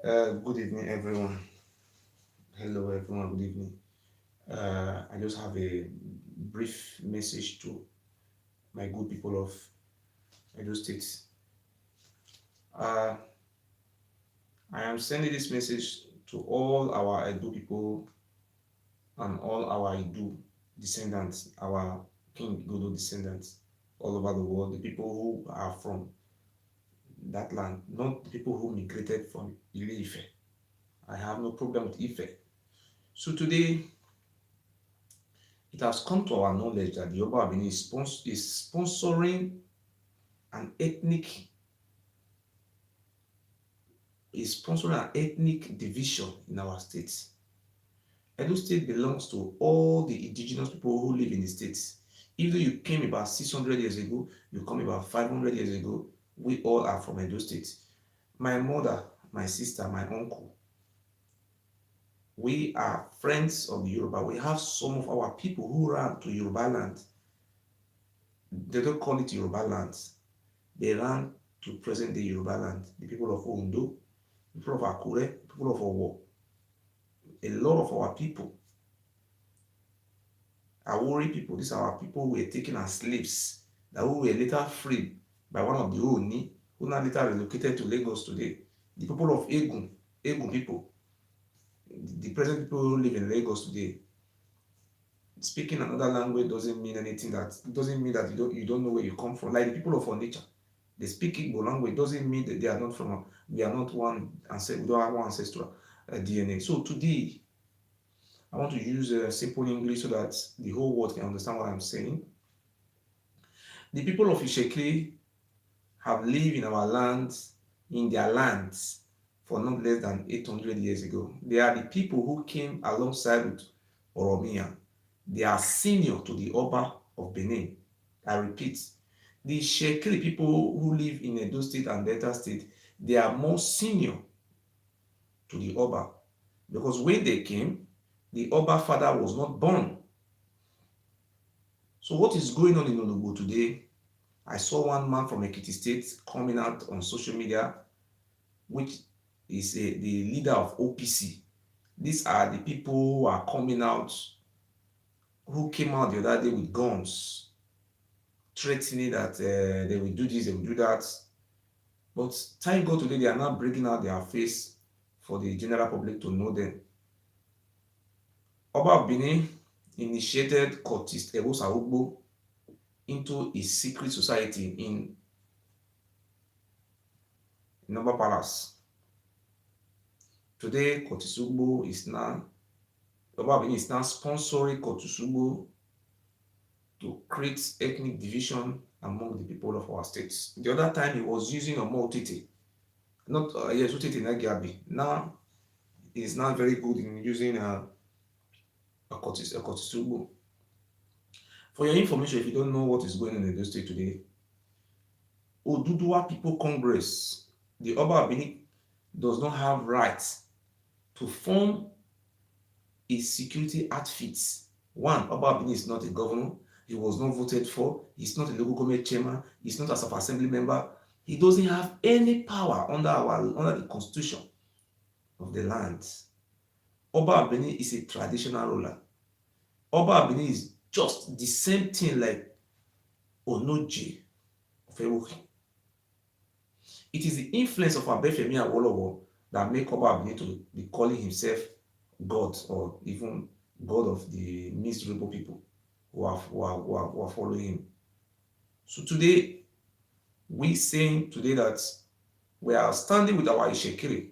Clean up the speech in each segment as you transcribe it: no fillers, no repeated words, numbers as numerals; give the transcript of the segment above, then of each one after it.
Good evening, everyone. Hello, everyone. Good evening. I just have a brief message to my good people of Edo State. Uh, I am sending this message to all our Edo people and all our Edo descendants, our King Godo descendants all over the world, the people who are from that land, not the people who migrated from Ile-Ife. I have no problem with Ife. So today, it has come to our knowledge that the Yoruba Benin is sponsoring an ethnic division in our state. Edo State belongs to all the indigenous people who live in the states. Even though you came about 600 years ago, you come about 500 years ago, we all are from Edo State. My mother, my sister, my uncle, we are friends of the Yoruba. We have some of our people who ran to Yoruba land. They don't call it Yoruba land. They ran to present-day Yoruba land. The people of Ondo, the people of Akure, the people of Owo. A lot of our people, Awori people, these are our people who were taken as slaves, that who were later freed by one of the Oni, who now later relocated to Lagos today. The people of Egun people, the present people who live in Lagos today. Speaking another language doesn't mean anything. That doesn't mean that you don't know where you come from. Like the people of Onitsha, they speak Igbo language. Doesn't mean that they are not from. We are not one ancestral. We don't have one ancestral DNA. So today, I want to use simple English so that the whole world can understand what I'm saying. The people of Itsekiris have lived in our lands, in their lands, for not less than 800 years ago. They are the people who came alongside with Oromia. They are senior to the Oba of Benin. I repeat, the Itsekiris people who live in Edo State and Delta State, they are more senior to the Oba. Because when they came, the Oba father was not born. So what is going on in Ugbo today? I saw one man from Ekiti State coming out on social media, which is the leader of OPC. These are the people who are coming out, who came out the other day with guns, threatening that they will do this, they will do that. But thank God today they are not breaking out their face for the general public to know them. Oba Benin initiated Cultist Ewuare into a secret society in Number Palace. Today, Cultist Ugbo is now, Oba Benin is now sponsoring Cultist Ugbo to create ethnic division among the people of our states. The other time he was using Omo Otete, not yes, Otete Nagyabi. Now he is now very good in using a Cultist Ugbo. For your information, if you don't know what is going on in the state today, Oduduwa People Congress, the Oba Benin does not have rights to form a security outfit. One, Oba Benin is not a governor. He was not voted for. He's not a local government chairman. He's not a sub-assembly member. He doesn't have any power under the constitution of the land. Oba Benin is a traditional ruler. Oba Benin is just the same thing like Onoje of Ewuare. It is the influence of Abefemi Awolowo that make Oba Benin to be calling himself God, or even God of the miserable people who are following him. So today, we saying today that we are standing with our Itsekiris.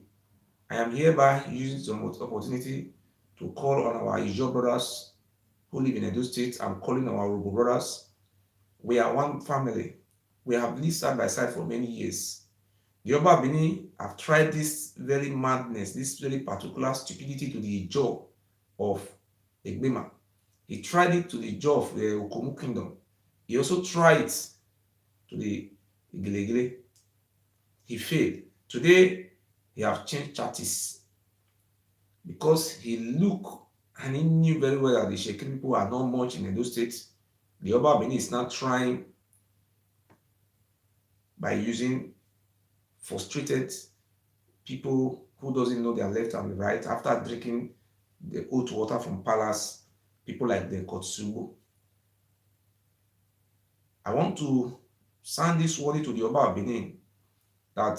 I am hereby using some opportunity to call on our Ijaw brothers who live in Edo State. I'm calling our Ugbo brothers. We are one family. We have lived side by side for many years. The Oba Benin have tried this very madness, this very particular stupidity to the jaw of Egbema. He tried it to the jaw of the Okomu kingdom. He also tried it to the Igelegele. He failed. Today, he have changed charities because he looked and he knew very well that the Itsekiris people are not much in Edo State. The Oba Benin is now trying by using frustrated people who doesn't know their left and right after drinking the hot water from palace, people like the Kotsubo. I want to sound this warning to the Oba of Benin that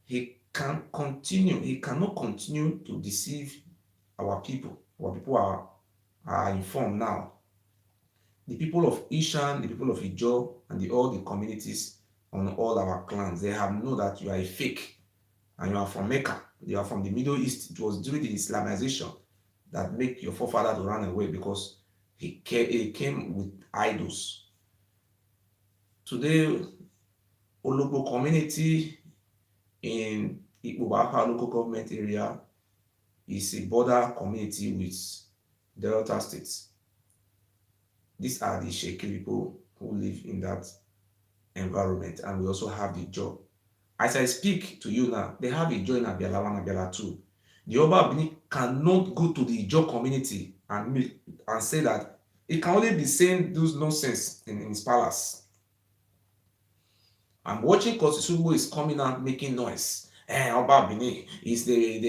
he cannot continue to deceive our people. Our people are informed now. The people of Ishan, the people of Ijo, and all the communities on all our clans, they have known that you are a fake and you are from Mecca. You are from the Middle East. It was during the Islamization that made your forefather to run away because he came with idols. Today, Ologbo community in Ugbo local government area is a border community with Delta states. These are the Shekiri people who live in that environment, and we also have the job. As I speak to you now, they have a job in Abiala 1, Abiala 2. The Oba Bini cannot go to the job community and say that he can only be saying those nonsense in his palace. I'm watching Kotsubo is coming out making noise. Oba Bini is the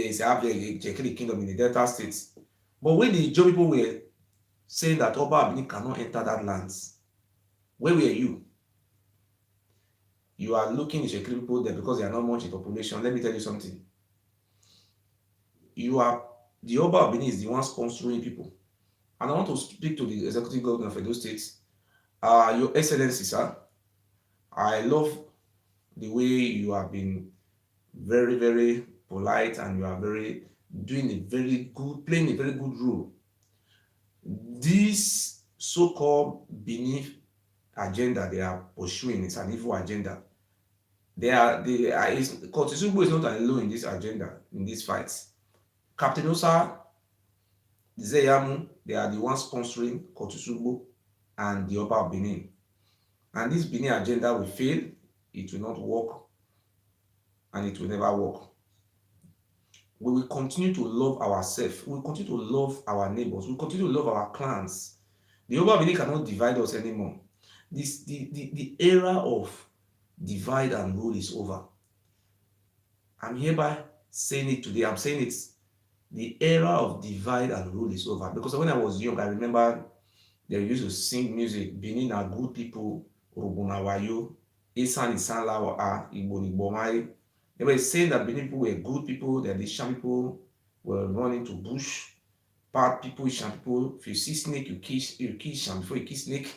kingdom in the Delta states. But when the Ijo people were saying that Oba Bini cannot enter that land, where were you? You are looking at Shekiri people there because they are not much in population. Let me tell you something. The Oba Bini is the one sponsoring people. And I want to speak to the executive governor of Edo State. Your Excellency, sir, I love the way you have been very, very polite and you are playing a very good role. This so-called Benin agenda they are pursuing is an evil agenda. Kotsubo is not alone in this agenda, in this fight. Captain Osa, Zeyamu, they are the ones sponsoring Kotsubo and the Oba of Benin. And this Benin agenda will fail, it will not work, and it will never work. We will continue to love ourselves, we will continue to love our neighbors, we will continue to love our clans. The Oba of Benin cannot divide us anymore. The era of divide and rule is over. I'm hereby saying it today. I'm saying it. The era of divide and rule is over. Because when I was young, I remember they used to sing music. Benin are good people. Orubunawayo. Isan Lawa Igbo. They were saying that Benin people were good people. That the Sham people were running to bush. Bad people, Sham people. If you see snake, you kill Sham. Before you kill snake,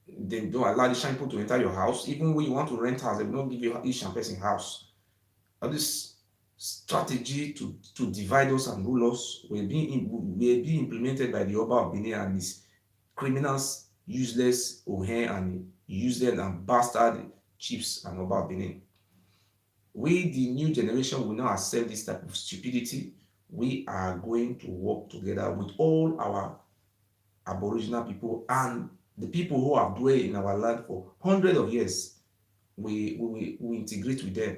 they don't allow the Sham people to enter your house. Even when you want to rent house, they will not give you each Sham person house. All this strategy to divide us and rule us will be implemented by the Oba of Benin and his criminals, useless Ohen and useless and bastard chiefs and Oba of Benin. We, the new generation, will not accept this type of stupidity. We are going to work together with all our Aboriginal people and the people who have dwelled in our land for hundreds of years. We integrate with them.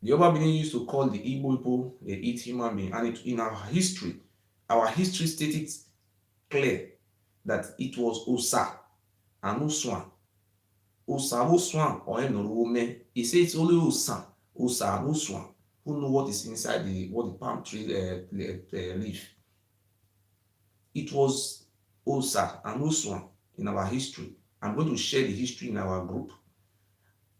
The Oba Benin used to call the Igbo people they eat human being, and in our history stated clear that it was Osa and Oswan. Osa Oswan or Enorome. He said it's only Osa and Oswan who know what is inside what the palm tree leaf. It was Osa and Oswan in our history. I'm going to share the history in our group.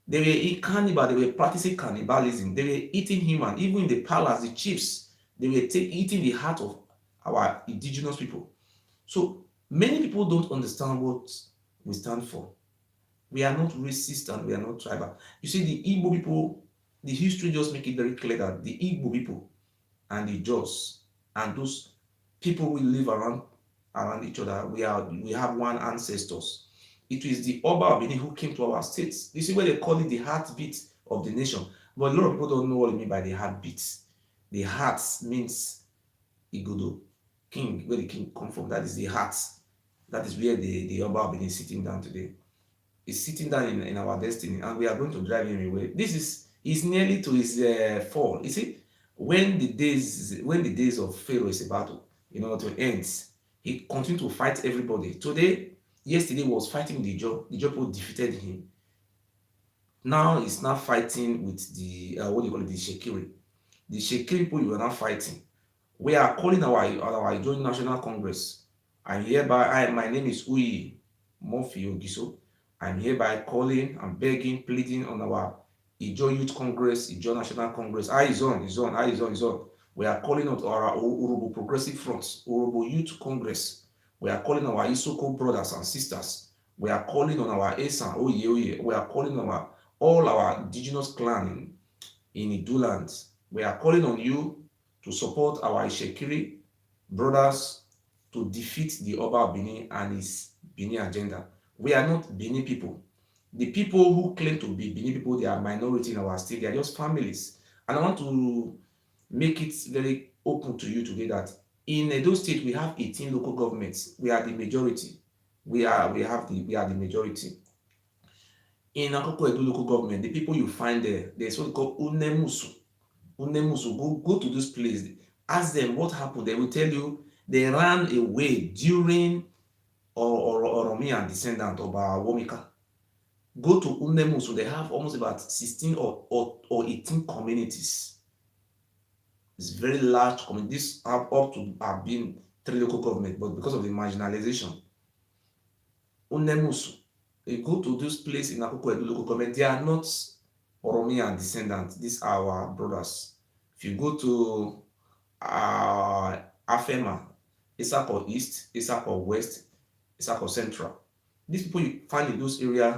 They were cannibal, they were practicing cannibalism, they were eating human, even in the palace, the chiefs, they were eating the heart of our indigenous people. So many people don't understand what we stand for. We are not racist and we are not tribal. You see, the Igbo people, the history just make it very clear that the Igbo people and the Jaws and those people who live around each other, we have one ancestors. It is the Oba of Benin who came to our states. This is where they call it the heartbeat of the nation. But a lot of people don't know what I mean by the heartbeat. The heart means Igodo, king, where the king come from. That is the heart. That is where the Oba of Benin is sitting down today. He's sitting down in our destiny, and we are going to drive him away. This is nearly to his fall. You see, when the days of Pharaoh is about to end, he continued to fight everybody. Yesterday was fighting with the Job. The Job defeated him. Now it's now fighting with the what do you call it, the Shekiri. The Shekiri people you are now fighting. We are calling our joint national congress. I'm hereby, my name is Uyi Mofi Ogiso. I'm hereby calling and begging, pleading on our Ijo Youth Congress, Ijo National Congress. Is on. We are calling on our Urubu Progressive Front, Urubu Youth Congress. We are calling our Isoko brothers and sisters. We are calling on our Esan, Oye. We are calling on all our indigenous clan in Iduland. We are calling on you to support our Ishekiri brothers to defeat the Oba of Benin and his Benin agenda. We are not Benin people. The people who claim to be Benin people, they are minority in our state. They are just families. And I want to make it very open to you today that in Edo State we have 18 local governments. We are the majority. We are the majority. In Akoko Edo local government, the people you find there's what called Unemusu. Unemusu, go to this place, ask them what happened. They will tell you they ran away during Oromi and descendant of Womika. Go to Unemusu, they have almost about 16 or 18 communities. It's very large community. This have up to have been 3 local government, but because of the marginalization, Unemusu, they go to this place in Akoko Edo local government, they are not Oromi and descendants. These are our brothers. If you go to Afema, Isako East, Isako West, Isako Central. These people you find in those areas,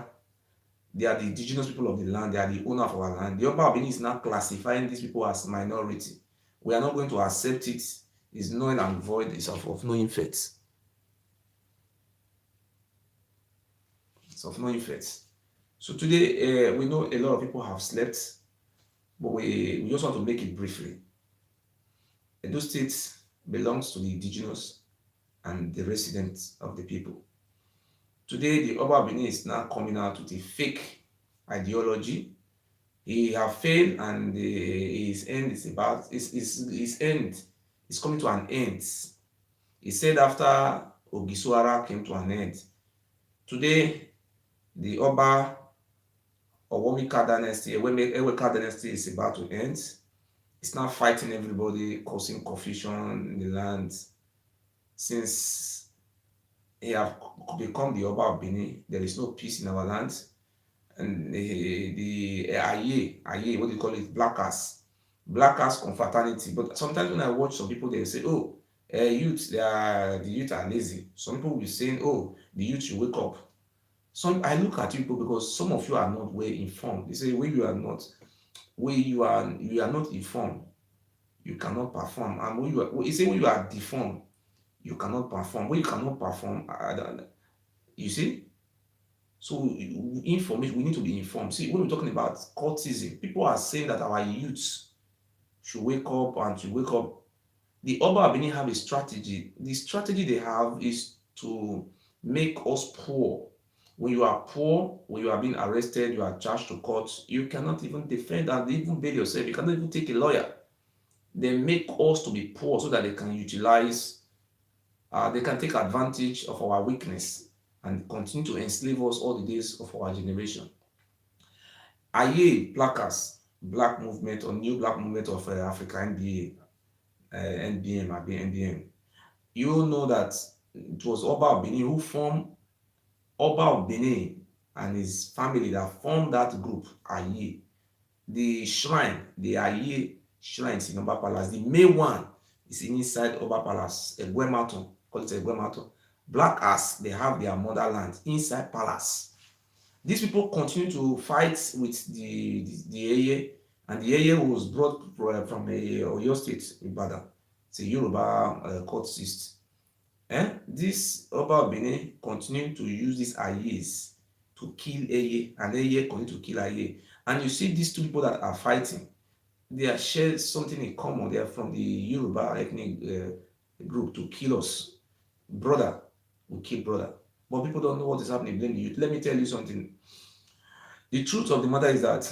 they are the indigenous people of the land, they are the owner of our land. The Oba of Benin is now classifying these people as minority. We are not going to accept it. It's null and void, it's of no effect. It's of no effect. So today, we know a lot of people have slept, but we just want to make it briefly. Edo State belongs to the indigenous and the residents of the people. Today, the Oba Benin is now coming out with a fake ideology. He have failed, and his end is about his end is coming to an end. He said after Ogiso came to an end. Today, the Oba Owomika dynasty, Eweka dynasty is about to end. It's now fighting everybody, causing confusion in the land. Since he have become the Oba of Benin, there is no peace in our land. And the Aye, what do you call it? Blackers confraternity. But sometimes when I watch some people, they say, oh, youth, the youth are lazy. Some people will be saying, oh, the youth should wake up. I look at you people because some of you are not well informed. They say, when you are not informed, you cannot perform. And when you are deformed, you cannot perform. When you cannot perform, you see. So information, we need to be informed. See, when we're talking about cultism, people are saying that our youths should wake up and should wake up. The Oba Benin have a strategy. The strategy they have is to make us poor. When you are poor, when you are being arrested, you are charged to court, you cannot even defend and even bail yourself. You cannot even take a lawyer. They make us to be poor so that they can utilize, they can take advantage of our weakness and continue to enslave us all the days of our generation. Aye, Blackers, Black Movement or New Black Movement of Africa, NBM. You know that it was Oba of Benin who formed Oba of Benin and his family that formed that group, Aye. The shrine, the Aye shrines in Oba Palace, the main one is inside Oba Palace, Egwematon, call it Egwematon. Black as they have their motherland inside palace. These people continue to fight with the Eye, and the Eye was brought from Oyo State, Ibadan. It's a Yoruba cultist. This Oba Benin continue to use these Ayes to kill Eye, and Eye continue to kill Aye. And you see these two people that are fighting, they are shared something in common. They are from the Yoruba ethnic group to kill us. Brother will kill brother. But people don't know what is happening. Blame the youth. Let me tell you something. The truth of the matter is that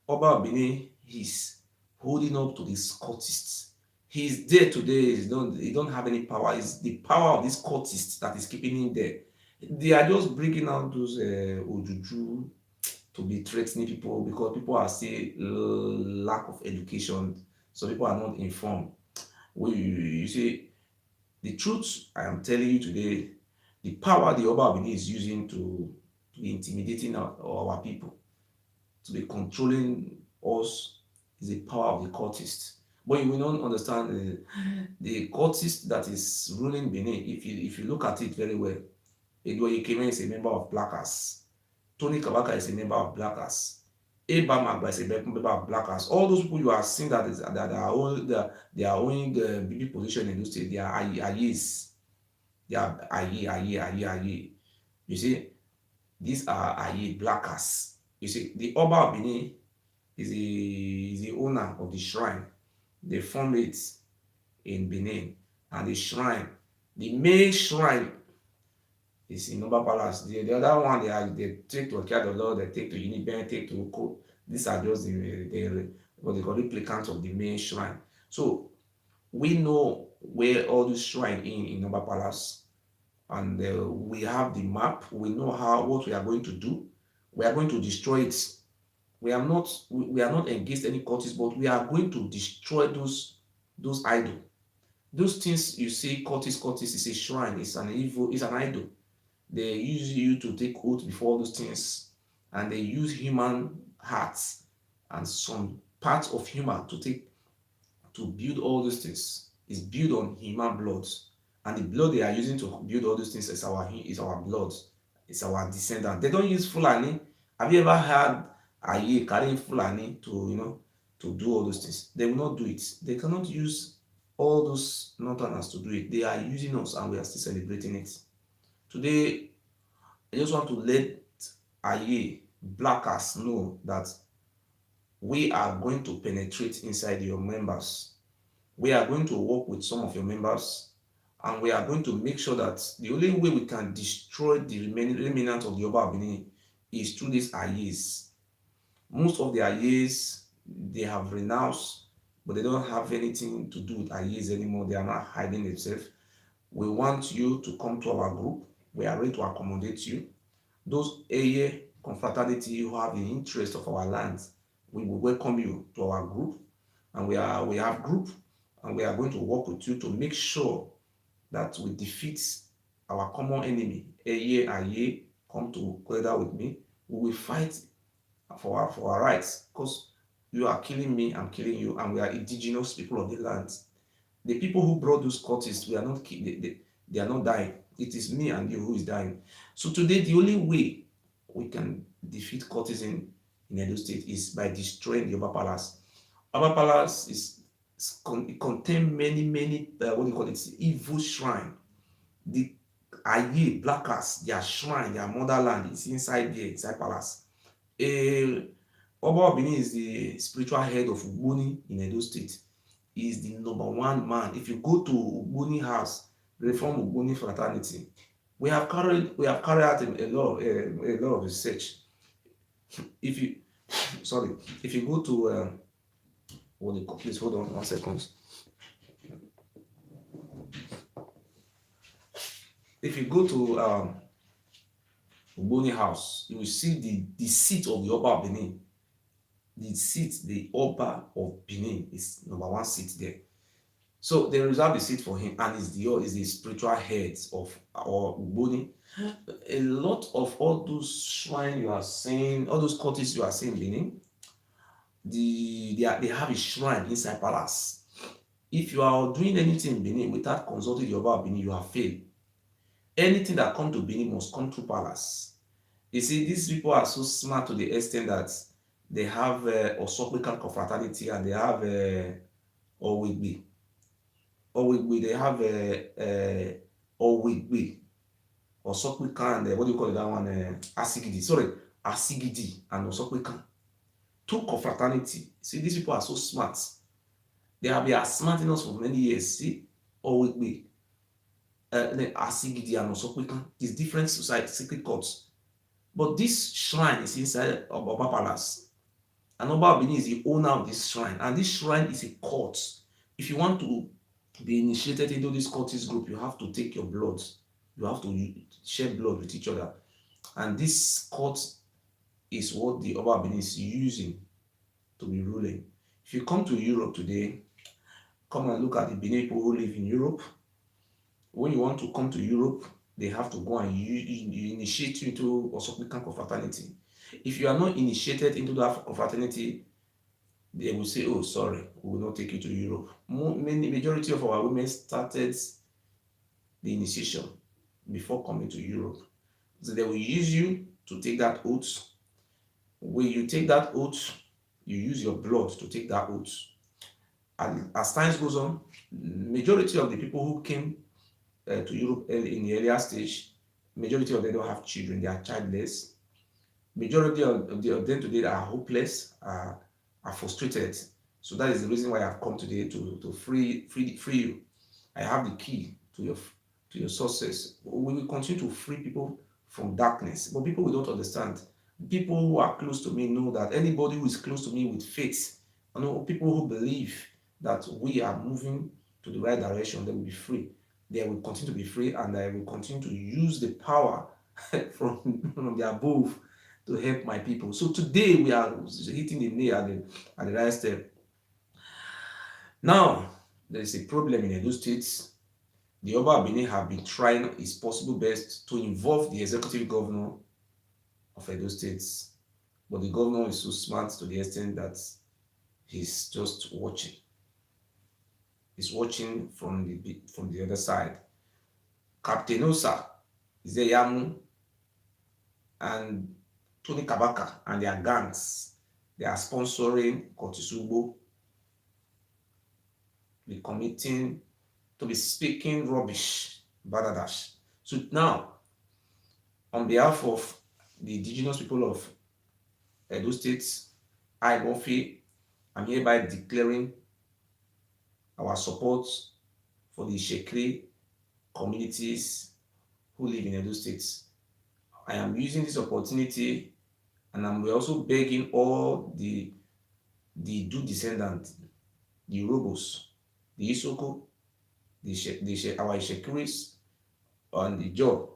Oba Benin is holding up to these cultists. He is there today. He don't have any power. It's the power of these cultists that is keeping him there. They are just bringing out those ojuju to be threatening people because people are still lack of education. So people are not informed. You see, the truth I am telling you today, the power the Oba Benin is using to be intimidating our people, to be controlling us, is the power of the cultist. But you will not understand the cultist that is ruling Benin. If you look at it very well, Edward Yekeme is a member of Blackers. Tony Kabaka is a member of Blackers. Eba Magba is a member of Blackers. All those people you are seeing that are all they are owning the big position in those states, they are Ayes. They are Aye. You see, these are Aye Blackers. You see, the Oba of Benin is the owner of the shrine. They formed it in Benin, and the shrine, the main shrine is in Oba Palace. The other one they take to Okia the Lord, they take to Uniben, take to Oko. These are just the what they call replicants of the main shrine. So we know where all these shrine in Oba Palace, and we have the map. We know what we are going to do. We are going to destroy it. We are not against any cultists, but we are going to destroy those idols. Those things you say cultist is a shrine, it's an evil, it's an idol. They use you to take oath before those things, and they use human hearts and some parts of human to build all those things. It's built on human blood, and the blood they are using to build all those things is our blood, it's our descendant. They don't use Fulani. Have you ever heard Aye carrying Fulani to do all those things? They will not do it. They cannot use all those northerners to do it. They are using us, and we are still celebrating it. Today, I just want to let Aye Blackers know that we are going to penetrate inside your members. We are going to work with some of your members, and we are going to make sure that the only way we can destroy the remnant of the Oba Benin is through these Ayes. Most of the Ayes, they have renounced, but they don't have anything to do with Ayes anymore. They are not hiding themselves. We want you to come to our group. We are ready to accommodate you. Those Aye confraternity who have the interest of our lands, we will welcome you to our group, and we have group, and we are going to work with you to make sure that we defeat our common enemy. Aye, come together with me. We will fight for our rights, because you are killing me, I'm killing you, and we are indigenous people of the land. The people who brought those cultists, they are not dying. It is me and you who is dying. So today, the only way we can defeat cultism in Edo State is by destroying the Oba Palace. Oba Palace it contains many what do you call it, evil shrine. The Aye Blackers, their shrine, their motherland is inside there, inside palace. Oba Benin is the spiritual head of Ugboni in Edo State. He is the #1 man. If you go to Ugboni house, Reform Ugboni fraternity, we have carried out a lot of research. If you go to please hold on 1 second. If you go to Ugboni house, you will see the seat of the Oba of Benin. The Oba of Benin is #1 seat there. So they reserve the seat for him, and is the spiritual heads of our Ugboni. A lot of all those shrine you are seeing, all those cultists you are seeing in Benin, they have a shrine inside palace. If you are doing anything in Benin without consulting the Oba of Benin, you have failed. Anything that come to Benin must come through palace. You see, these people are so smart to the extent that they have Osokwekan confraternity, and they have Owigbe. They have Owigbe, Osokwekan, and what do you call it, that one? Asigidi. Sorry, Asigidi and Osokwekan. 2 confraternity. See, these people are so smart. They have been smarting us for many years. See, Owigbe, Asigidi and Osokwekan, these different society secret courts. But this shrine is inside of Oba Palace. And Oba Benin is the owner of this shrine. And this shrine is a court. If you want to be initiated into this cultist group, you have to take your blood. You have to share blood with each other. And this court is what the Oba of Benin is using to be ruling. If you come to Europe today, come and look at the Benin people who live in Europe. When you want to come to Europe, they have to go and you initiate you into Osopikan confraternity. If you are not initiated into that confraternity, they will say, oh, sorry, we will not take you to Europe. Majority of our women started the initiation before coming to Europe. So they will use you to take that oath. When you take that oath, you use your blood to take that oath. And as time goes on, majority of the people who came to Europe in the earlier stage, majority of them don't have children, they are childless. Majority of them today are hopeless, are frustrated. So that is the reason why I've come today to free you. I have the key to your sources. We will continue to free people from darkness, but people who don't understand. People who are close to me know that anybody who is close to me with faith, people who believe that we are moving to the right direction, they will be free. They will continue to be free, and I will continue to use the power from the above to help my people. So today we are hitting the nail at the right step. Now, there is a problem in Edo State. The Oba of Benin have been trying his possible best to involve the executive governor of Edo State, but the governor is so smart to the extent that he's just watching. He's watching from the other side. Captain Osa, Zeyamu, and Tony Kabaka and their gangs, they are sponsoring Cultist Ugbo, be committing to be speaking rubbish, badadash. So now, on behalf of the indigenous people of Edo State, I, Murphy, am hereby declaring our support for the Itsekiris communities who live in Edo State. I am using this opportunity, and I'm also begging all the Du descendants, the Robos, the Isoko, our Itsekiris, and the Job.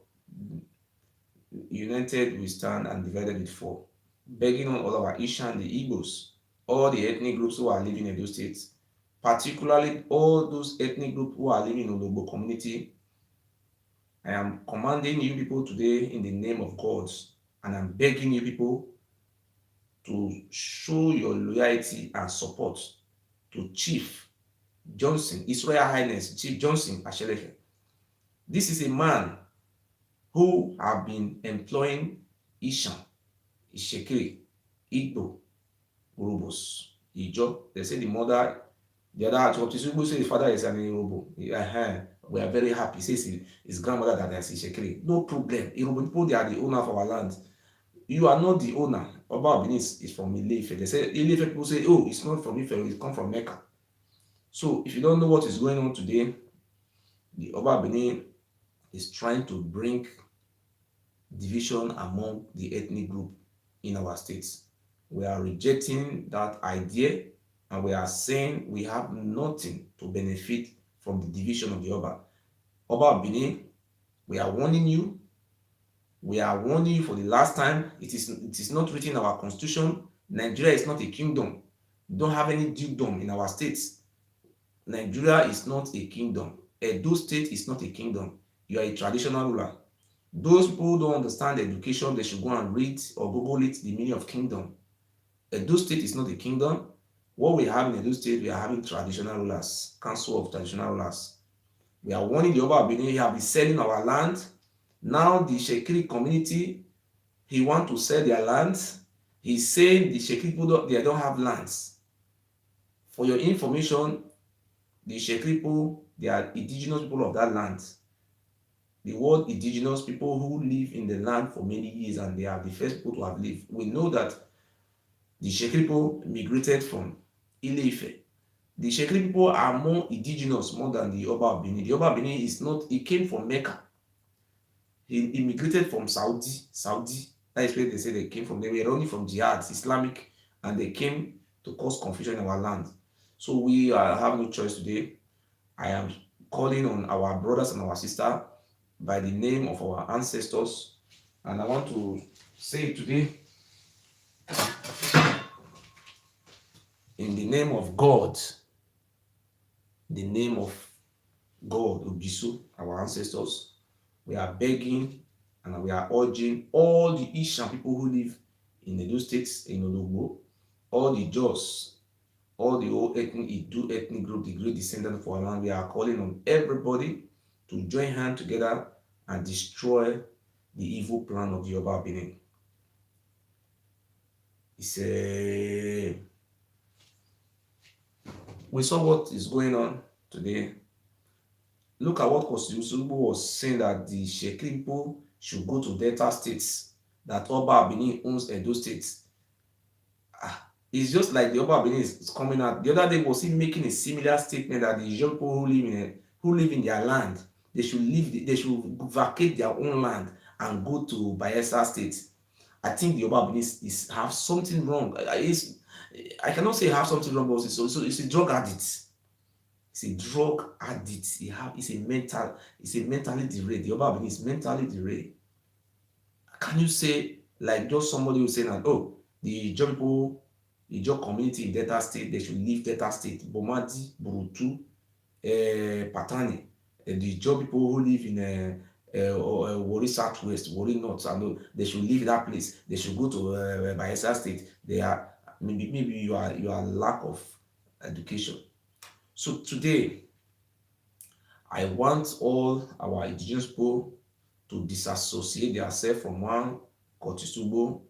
United we stand and divided we fall. Begging on all our Ishan, the Igbos, all the ethnic groups who are living in Edo State, particularly all those ethnic groups who are living in the Ugbo community. I am commanding you people today in the name of God, and I'm begging you people to show your loyalty and support to Chief Johnson, His Royal Highness Chief Johnson Ashelefe. This is a man who have been employing Ishan, Itsekiris, Ugbo, Urubos, Ijo. They say the other Cultist say his father is an Irobo. We are very happy. He says his grandmother that is Itsekiris. No problem. Irobo people, they are the owner of our land. You are not the owner. Oba Benin is from Ile-Ife. They say Ile-Ife people say, oh, it's not from Ife, it come from Mecca. So if you don't know what is going on today, the Oba Benin is trying to bring division among the ethnic group in our states. We are rejecting that idea, and we are saying we have nothing to benefit from the division of the Oba. Oba Benin, we are warning you. We are warning you for the last time. It is not written in our constitution. Nigeria is not a kingdom. We don't have any dukedom in our states. Nigeria is not a kingdom. Edo State is not a kingdom. You are a traditional ruler. Those people who don't understand education, they should go and read or Google it, the meaning of kingdom. Edo State is not a kingdom. What we have in Edo State, we are having traditional rulers, council of traditional rulers. We are warning the Oba of Benin, he have been selling our land. Now the Itsekiris community, he want to sell their lands. He's saying the Itsekiris people, they don't have lands. For your information, the Itsekiris people, they are indigenous people of that land. The word indigenous, people who live in the land for many years, and they are the first people to have lived. We know that the Itsekiris people migrated from Ile-Ife. The Itsekiris people are more indigenous more than the Oba of Benin. The Oba of Benin is not, he came from Mecca. He immigrated from Saudi. That is where they say they came from. They were only from jihad, Islamic, and they came to cause confusion in our land. So we have no choice today. I am calling on our brothers and our sisters by the name of our ancestors. And I want to say today, name of God, the name of God, Ogiso, our ancestors, we are begging and we are urging all the Ishan people who live in Edo states, in Ugbo, all the Jos, all the old ethnic Idu ethnic group, the great descendant for our land, we are calling on everybody to join hands together and destroy the evil plan of the Yoruba Benin. We saw what is going on today. Look at what Ugbo was saying, that the Shekri people should go to Delta states, that Oba Benin owns Edo states. It's just like the Oba Benin is coming out. The other day was he making a similar statement that the young people who live in their land, they should vacate their own land and go to Bayelsa State. I think the Oba Benin is have something wrong. I cannot say have something wrong, but it's a drug addict. It's a drug addict. It's a mentally derailed. The Oba Benin is mentally derailed. Can you say, like, just somebody who say that, oh, the Ijaw people, the Ijaw community in Delta State, they should leave Delta State, Bomadi, Burutu, Patani, the Ijaw people who live in Warri Southwest, Warri North, and they should leave that place. They should go to Bayelsa State. They are maybe you are lack of education. So today, I want all our indigenous people to disassociate themselves from one Cultist Ugbo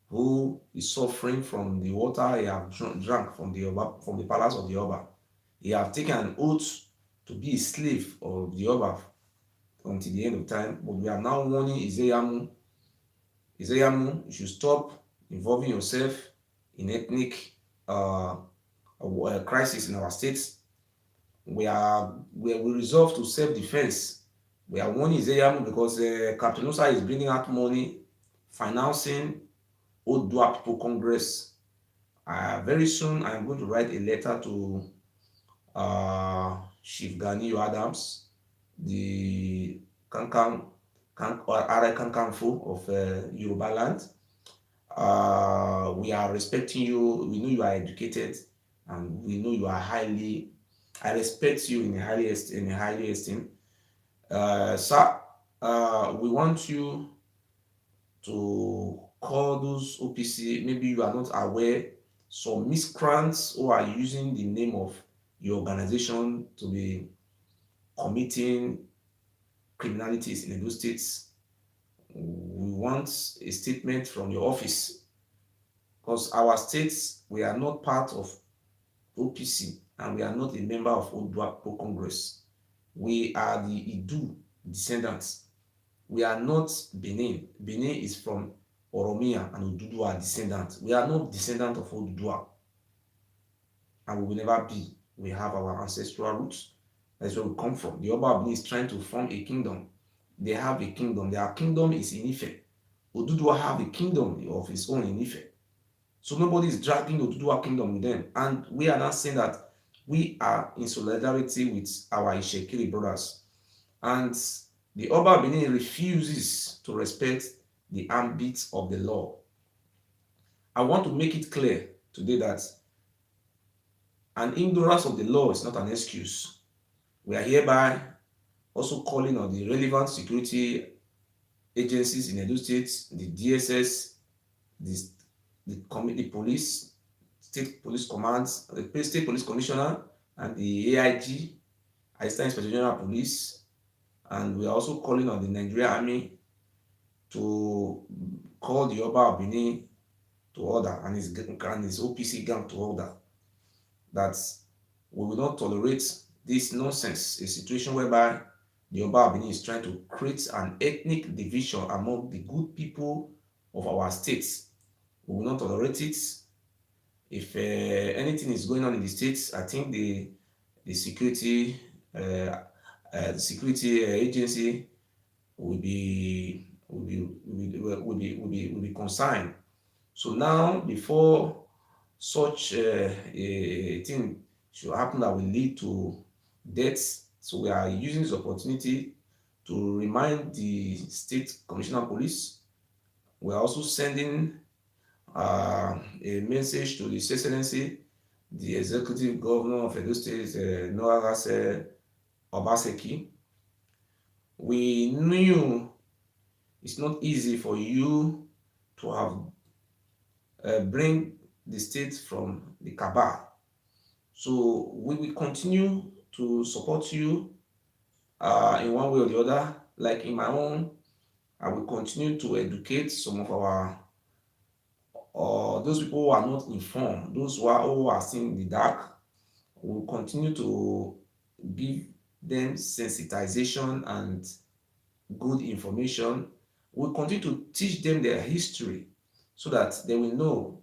who is suffering from the water he have drunk from the palace of the Oba. He have taken an oath to be a slave of the Oba until the end of time. But we are now warning Izeyamu, you should stop involving yourself in ethnic crisis in our states. We resolve to self-defense. We are warning Izeyamu because Captain Osa is bringing out money, financing Odua People Congress. Very soon, I am going to write a letter to Chief Ganiyu Adams, the Kankanfo of Yoruba land. We are respecting you. We know you are educated, and we know you are highly. I respect you in a highly esteem. Sir, we want you to call those OPC. Maybe you are not aware, some miscreants who are using the name of your organization to be committing criminalities in those states. We want a statement from your office, because our states, we are not part of OPC and we are not a member of Odua People Congress. We are the Idu descendants. We are not Benin. Benin is from Oromia and Oduduwa descendants. We are not descendants of Oduduwa, and we will never be. We have our ancestral roots. That's where we come from. The Oba Benin is trying to form a kingdom. They have a kingdom. Their kingdom is in Ife. Oduduwa have a kingdom of his own in Ife. So nobody is dragging Oduduwa kingdom with them. And we are not saying that we are in solidarity with our Itsekiris brothers. And the Oba Benin refuses to respect the ambit of the law. I want to make it clear today that an ignorance of the law is not an excuse. We are hereby also calling on the relevant security agencies in Edo State, the DSS, the police, state police commands, the state police commissioner, and the AIG, Assistant Inspector General Police. And we are also calling on the Nigerian Army to call the Oba Benin to order and his OPC gang to order, that we will not tolerate this nonsense, a situation whereby the Oba Benin is trying to create an ethnic division among the good people of our states. We will not tolerate it. If anything is going on in the states, I think the security agency will be consigned. So now, before such a thing should happen that will lead to deaths, so we are using this opportunity to remind the State Commissioner of Police. We are also sending a message to His Excellency, the executive governor of Edo State, Noagase Obaseki. We knew it's not easy for you to have bring the state from the cabal. So we will continue to support you in one way or the other. Like in my own, I will continue to educate some of our or those people who are not informed, those who are still in the dark. We will continue to give them sensitization and good information. We'll continue to teach them their history so that they will know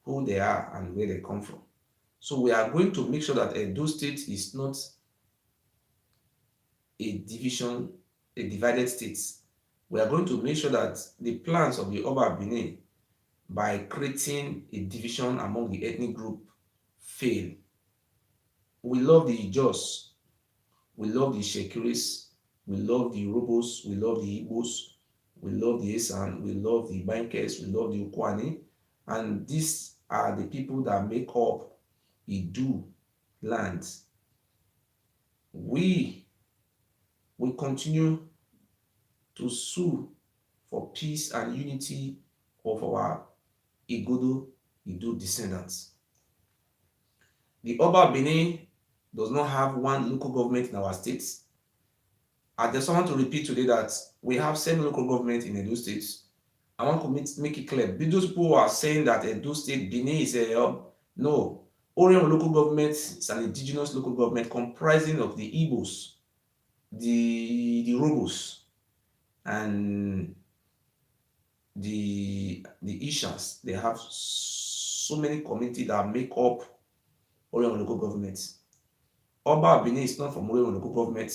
who they are and where they come from. So we are going to make sure that Edo State is not a division, a divided state. We are going to make sure that the plans of the Oba Benin by creating a division among the ethnic group fail. We love the Ijos, we love the Itsekiris, we love the Urhobos, we love the Igbos, we love the Esan, we love the Bankers, we love the Ukwane, and these are the people that make up Idu land. We will continue to sue for peace and unity of our Igodo Idu descendants. The Oba Benin does not have one local government in our states. I just want to repeat today that we have 7 local governments in Edo State. I want to make it clear. Those people who are saying that Edo State, Benin is a hub, no. Orion local government is an indigenous local government comprising of the Igbos, the Urhobos, and the Ishans. They have so many communities that make up Orion local government. Oba Benin is not from Orion local government.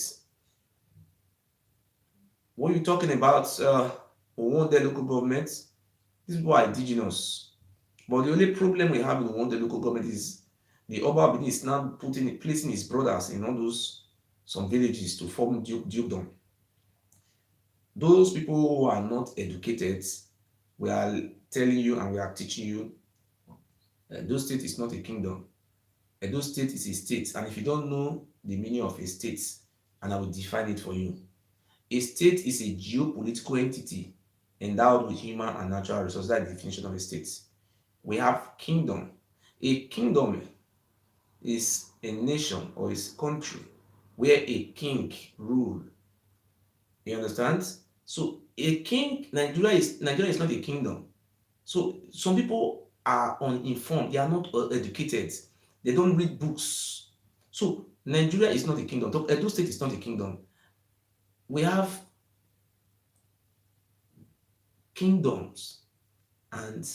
When you're talking about Owonde local government, these people are indigenous. But the only problem we have in Owonde local government is the Oba Benin is now placing his brothers in all those some villages to form dukedom. Those people who are not educated, we are telling you and we are teaching you, Edo State is not a kingdom. Edo State is a state, and if you don't know the meaning of a state, and I will define it for you. A state is a geopolitical entity endowed with human and natural resources. That's the definition of a state. We have kingdom. A kingdom is a nation or is a country where a king rule. You understand? So a king, Nigeria is not a kingdom. So some people are uninformed. They are not educated. They don't read books. So Nigeria is not a kingdom. Edo State is not a kingdom. We have kingdoms and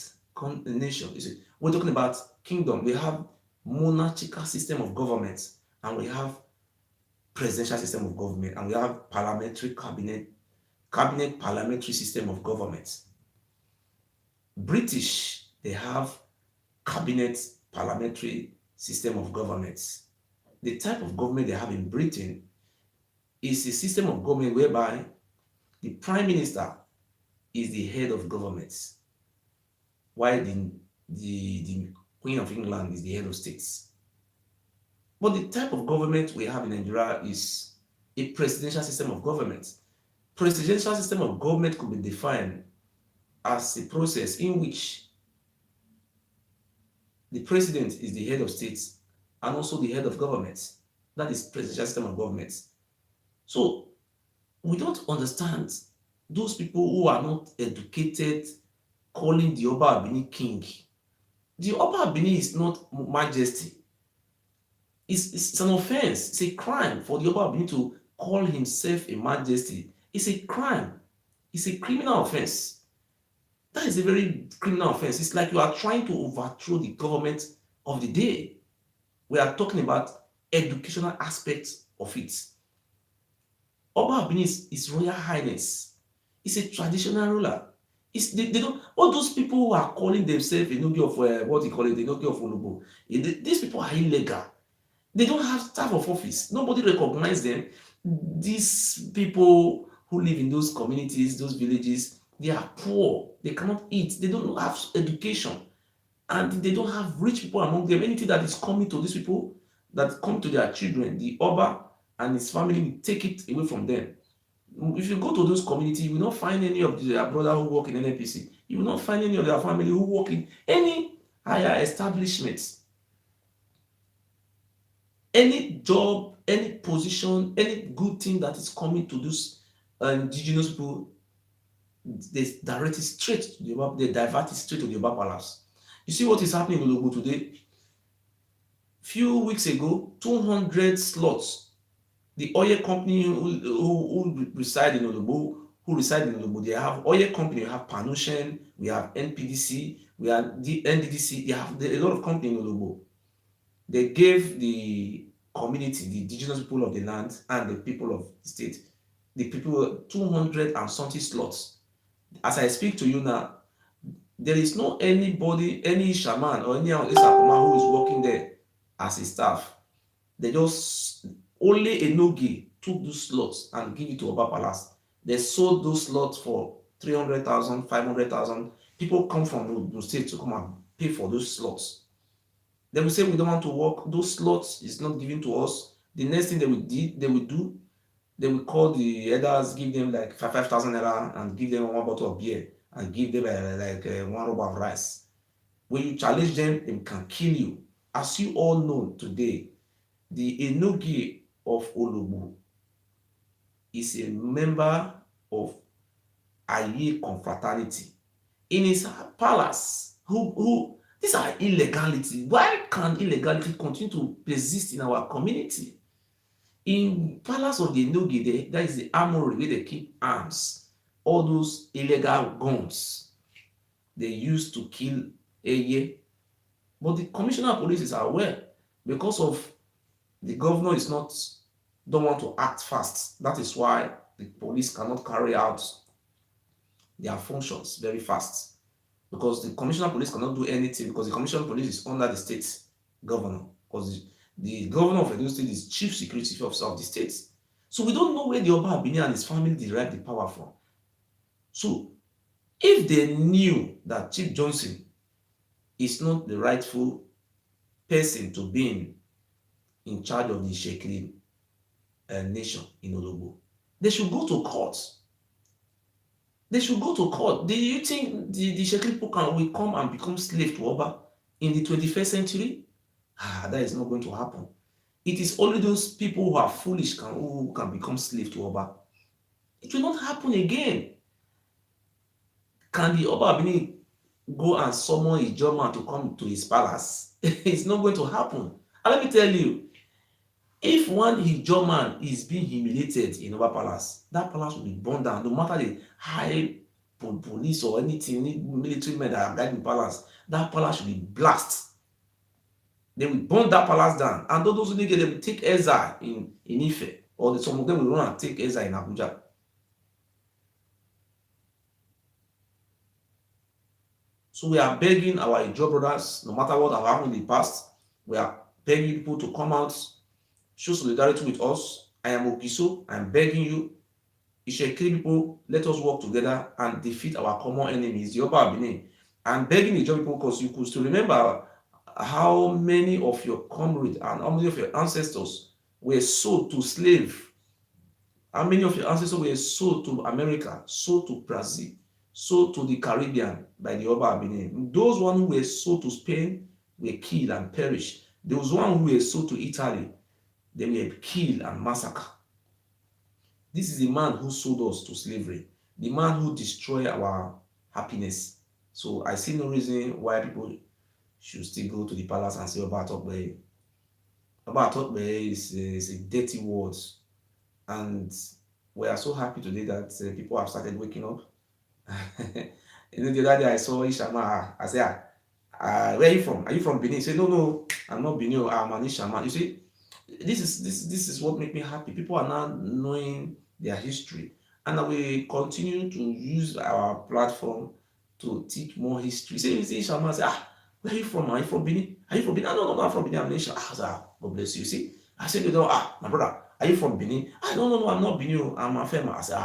nations. We're talking about kingdom. We have monarchical system of government, and we have presidential system of government, and we have parliamentary cabinet parliamentary system of government. British, they have cabinet parliamentary system of government. The type of government they have in Britain is a system of government whereby the prime minister is the head of government, while the Queen of England is the head of states. But the type of government we have in Nigeria is a presidential system of government. Presidential system of government could be defined as a process in which the president is the head of states and also the head of government. That is presidential system of government. So we don't understand those people who are not educated calling the Oba Benin king. The Oba Benin is not majesty. It's an offense. It's a crime for the Oba Benin to call himself a majesty. It's a crime. It's a criminal offense. That is a very criminal offense. It's like you are trying to overthrow the government of the day. We are talking about educational aspects of it. Oba Benin is Royal Highness. It's a traditional ruler. They don't, all those people who are calling themselves a Nogi of what you call it, the Nogi of Olobo, these people are illegal. They don't have staff of office. Nobody recognizes them. These people who live in those communities, those villages, they are poor. They cannot eat. They don't have education. and they don't have rich people among them. Anything that is coming to these people, that come to their children, the Oba and his family will take it away from them. If you go to those communities, you will not find any of their brother who work in NNPC. You will not find any of their family who work in any higher establishments. Any job, any position, any good thing that is coming to those indigenous people, they direct it straight to the Yoruba, they divert it straight to the Yoruba palace. You see what is happening in Ugbo today? Few weeks ago, 200 slots. The oil company who reside in Ugbo, they have oil company, we have Panushen, we have NPDC, we have the NDDC, they have a lot of company in Ugbo. They gave the community, the indigenous people of the land and the people of the state, the people 200 and something slots. As I speak to you now, there is no anybody, any shaman or any Isakuma who is working there as a staff. They just, only Enogi took those slots and give it to Oba Palace. They sold those slots for 300,000, 500,000. People come from the state to come and pay for those slots. They will say we don't want to work. Those slots is not given to us. The next thing they will call the elders, give them like 5,000 naira and give them one bottle of beer and give them one rubber of rice. When you challenge them, they can kill you. As you all know today, the Enogi of Ologbo is a member of Aye confraternity. In his palace, these are illegality. Why can illegality continue to persist in our community? In palace of the Enogi, that is the armory where they keep arms, all those illegal guns they use to kill Eye. But the commissioner of police is aware because of the governor don't want to act fast. That is why the police cannot carry out their functions very fast. Because the commissioner of police cannot do anything because the commissioner of police is under the state governor. Because the governor of Edo State is chief security officer of the state. So we don't know where the Oba Abini and his family derive the power from. So if they knew that Chief Johnson is not the rightful person to be in charge of the Itsekiris nation in Ologbo, they should go to court. They should go to court. Do you think the Itsekiris people will come and become slave to Oba in the 21st century? That is not going to happen. It is only those people who are foolish who can become slave to Oba. It will not happen again. Can the Oba Abini go and summon a German to come to his palace? It's not going to happen. And let me tell you, if one German is being humiliated in Oba Palace, that palace will be burned down. No matter the high police or anything, military men that are guarding the palace, that palace will be blasted. They will burn that palace down. And those who get, they will take exile in Ife, or some of them will run and take exile in Abuja. So we are begging our Ijaw brothers, no matter what has happened in the past, we are begging people to come out, show solidarity with us. I am Ogiso. I am begging you, Itsekiris people, let us work together and defeat our common enemies, the Oba Abini. I'm begging Ijaw people because you could still remember how many of your comrades and how many of your ancestors were sold to slave. How many of your ancestors were sold to America, sold to Brazil, sold to the Caribbean by the Oba Abini. Those ones who were sold to Spain were killed and perished. Those ones who were sold to Italy, they were killed and massacred. This is the man who sold us to slavery, the man who destroyed our happiness. So I see no reason why people should still go to the palace and say Oba Atokbe. Oba Atokbe is a dirty word. And we are so happy today that people have started waking up. The other day I saw Ishama. I said, where are you from? Are you from Benin? He said, no, I'm not Benin. I'm an Ishama. You see, this is what makes me happy. People are now knowing their history, and we continue to use our platform to teach more history. Say, you see, Ishama, say, where are you from? Are you from Benin? Are you from Benin? No, I'm from Benin. I'm an Ishama. I said, God bless you. See, I said, my brother, are you from Benin? No, I'm not Benin. I'm a Fema. I said,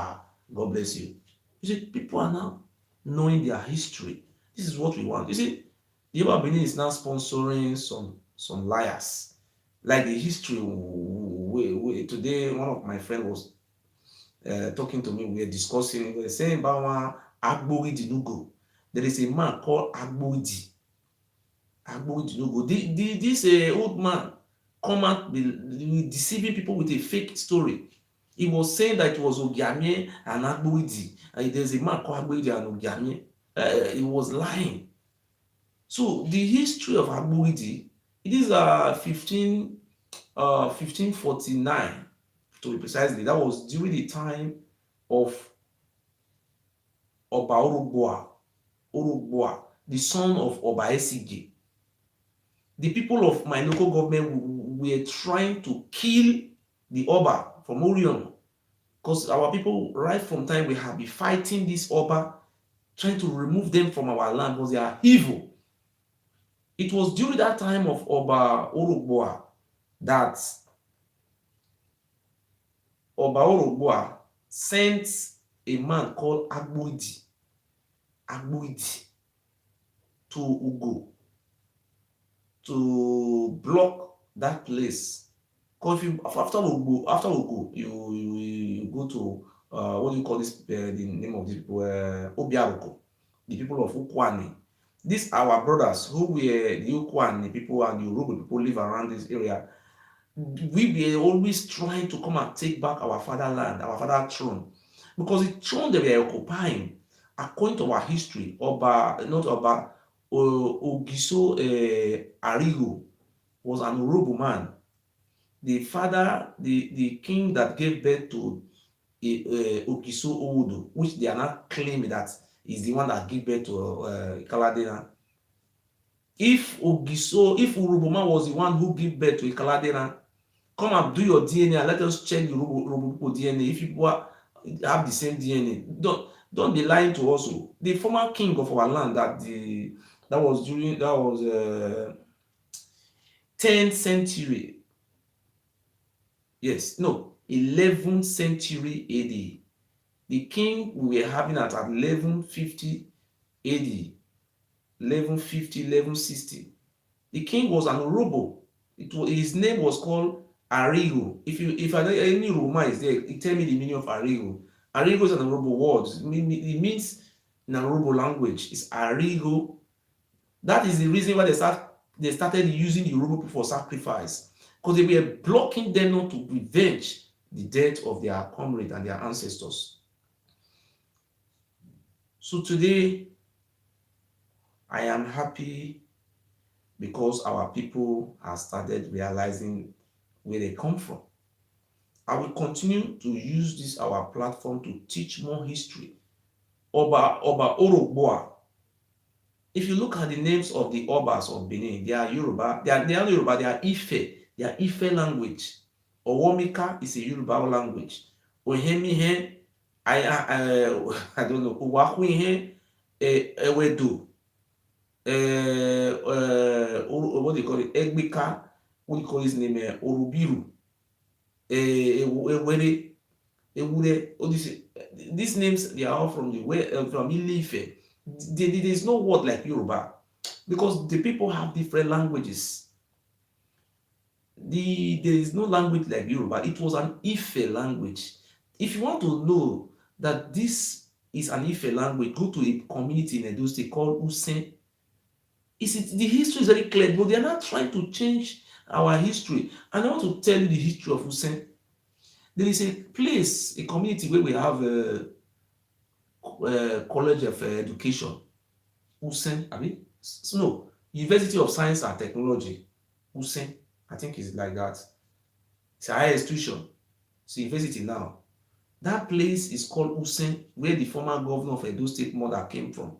God bless you. You see, people are now knowing their history. This is what we want. You see, The Yoruba Benin is now sponsoring some liars. Like the history, today one of my friends was talking to me, we were discussing, we were saying about one Agbori Dinugo. There is a man called Agbori Dinugo. This old man come out deceiving people with a fake story. He was saying that it was Ogiamie and Agbori. There's a man called Agbori and Ogiamie. He was lying. So the history of Agbori, it is 1549 to be precisely. That was during the time of Oba Orogboa, the son of Oba Esige. The people of my local government were trying to kill the Oba from Orion, because our people, right from time, we have been fighting this Oba, trying to remove them from our land because they are evil. It was during that time of Oba Orogboa that Oba Orogboa sent a man called Agbodi to Ugbo to block that place. Because after Ugbo, you go to what do you call this? The name of these people, Obiaroko, the people of Ukwane. These our brothers who were the Ukwane people and the Yoruba people live around this area. We were always trying to come and take back our fatherland, our father throne, because the throne they were occupying, according to our history, Ogiso Arigo was an Urobo man. The father, the king that gave birth to Ogiso Owodo, which they are not claiming that is the one that gave birth to Ikaladena. If Urobo man was the one who gave birth to Ikaladena, come and do your DNA and let us check the Urobo people DNA. If people have the same DNA, don't be lying to us. The former king of our land that was 10th century. Yes, no, 11th century AD. The king we were having at 1150 AD, 1150, 1160. The king was an Urobo. His name was called Arigo. If any Roma is there, tell me the meaning of Arigo. Arigo is an Urobo word. It means in an Urobo language. It's Arigo. That is the reason why they started using the Urobo people for sacrifice, because they were blocking them not to revenge the death of their comrade and their ancestors. So today, I am happy because our people have started realizing where they come from. I will continue to use this our platform to teach more history. Oba Orogboa. If you look at the names of the Obas of Benin, they are Yoruba. They are not Yoruba, they are Ife. They are Ife language. Owomika is a Yoruba language. Ohemihe, I don't know. Uwakuihe, Ewedu. What do you call it? Egbika. What do you call his name? Orubiru. Ewere. Ewure. All these names, they are all from Ile-Ife. There is no word like Yoruba, because the people have different languages. There is no language like Yoruba. It was an Ife language. If you want to know that this is an Ife language, go to a community in Edo State called Usen. The history is very clear, but they are not trying to change our history. And I want to tell you the history of Usen. There is a place, a community where we have a college of education. Usen, no, University of Science and Technology. Usen, I think it's like that. It's a higher institution. It's a university now. That place is called Usen, where the former governor of Edo State mother came from.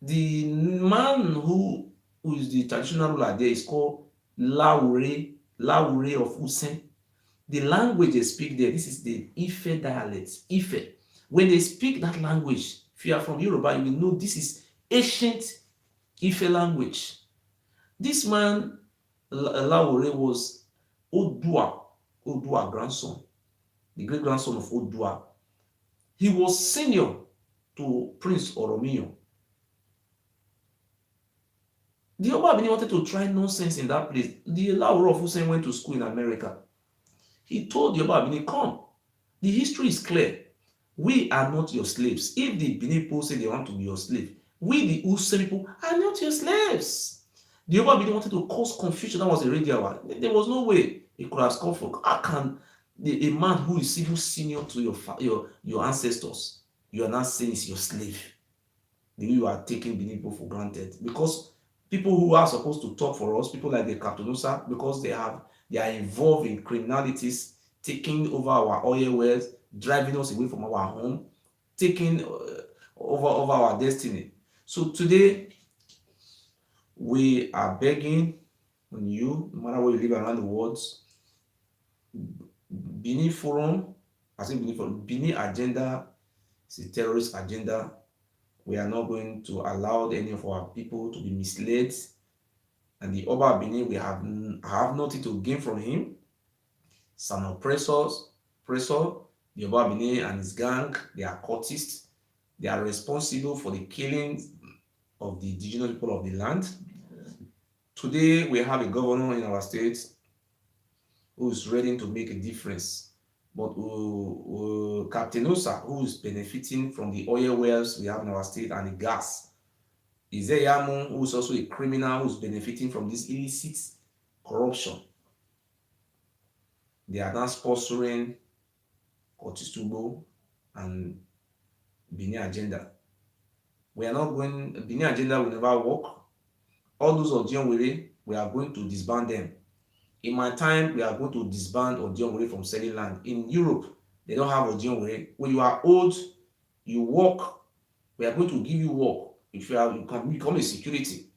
The man who is the traditional ruler there is called Ewuare of Usen. The language they speak there, this is the Ife dialect. Ife. When they speak that language, if you are from Yoruba, you will know this is ancient Ife language. This man, Ewuare, was Odua grandson, the great grandson of Odua. He was senior to Prince Oromiyo. The Oba Benin wanted to try nonsense in that place. The Lauro of Hussein went to school in America. He told the Oba Benin, come. The history is clear. We are not your slaves. If the Benin people say they want to be your slave, we the Hussein people are not your slaves. The Oba Benin wanted to cause confusion. That was a radio hour. There was no way it could have come from. How can a man who is even senior to your ancestors, you are not saying is your slave? The way you are taking Benin people for granted. Because people who are supposed to talk for us, people like the Capitonosa, because they are involved in criminalities, taking over our oil wells, driving us away from our home, taking over our destiny. So today we are begging on you, no matter where you live around the world, Benin Forum, I say Benin Forum, Benin agenda is a terrorist agenda. We are not going to allow any of our people to be misled. And the Oba Benin, we have nothing to gain from him. Some oppressor. The Oba Benin and his gang, they are cultists. They are responsible for the killing of the indigenous people of the land. Today, we have a governor in our state who is ready to make a difference. But Captain Osa, who is benefiting from the oil wells we have in our state and the gas, Izeyamu, who is also a criminal who is benefiting from this illicit corruption. They are now sponsoring Cultist Ugbo and Benin agenda. We are not going, Benin agenda will never work. All those Odion we are going to disband them. In my time, we are going to disband Odion from selling land. In Europe, they don't have Odion. When you are old, you work. We are going to give you work. If you can become a security.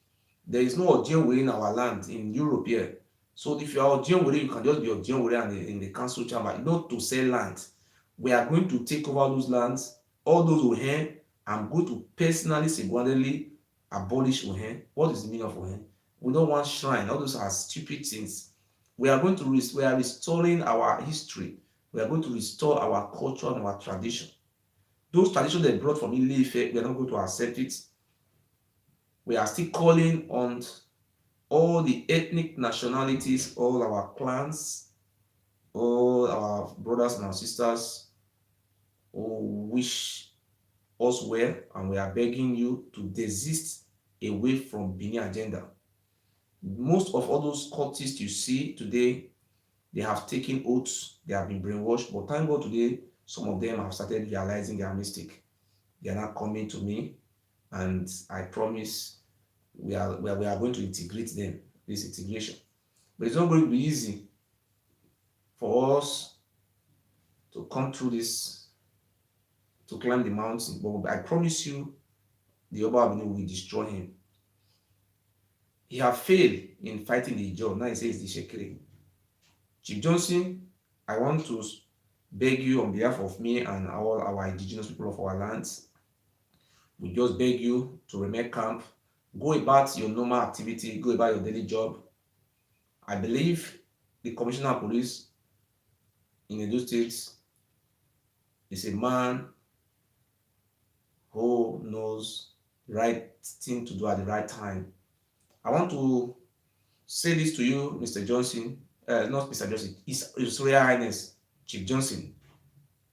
There is no Odion in our land in Europe here. So if you are Odion, you can just be Odion in the council chamber, not to sell land. We are going to take over those lands. All those Ohen, I'm going to personally, single-handedly abolish Ohen. What is the meaning of Ohen? We don't want shrine. All those are stupid things. We are going to we are restoring our history. We are going to restore our culture and our tradition. Those traditions they brought from Ile-Ife, we are not going to accept it. We are still calling on all the ethnic nationalities, all our clans, all our brothers and our sisters who wish us well, and we are begging you to desist away from Benin agenda. Most of all those cultists you see today, they have taken oaths, they have been brainwashed, but thank God today, some of them have started realizing their mistake. They are not coming to me, and I promise we are going to integrate them, this integration. But it's not going to be easy for us to come through this, to climb the mountain. But I promise you, the Oba Benin will destroy him. He has failed in fighting the Ijaw. Now he says the Itsekiris. Chief Johnson, I want to beg you on behalf of me and all our indigenous people of our lands. We just beg you to remain calm. Go about your normal activity. Go about your daily job. I believe the Commissioner of Police in Edo State is a man who knows the right thing to do at the right time. I want to say this to you, Mr. Johnson, not Mr. Johnson, His Royal Highness, Chief Johnson,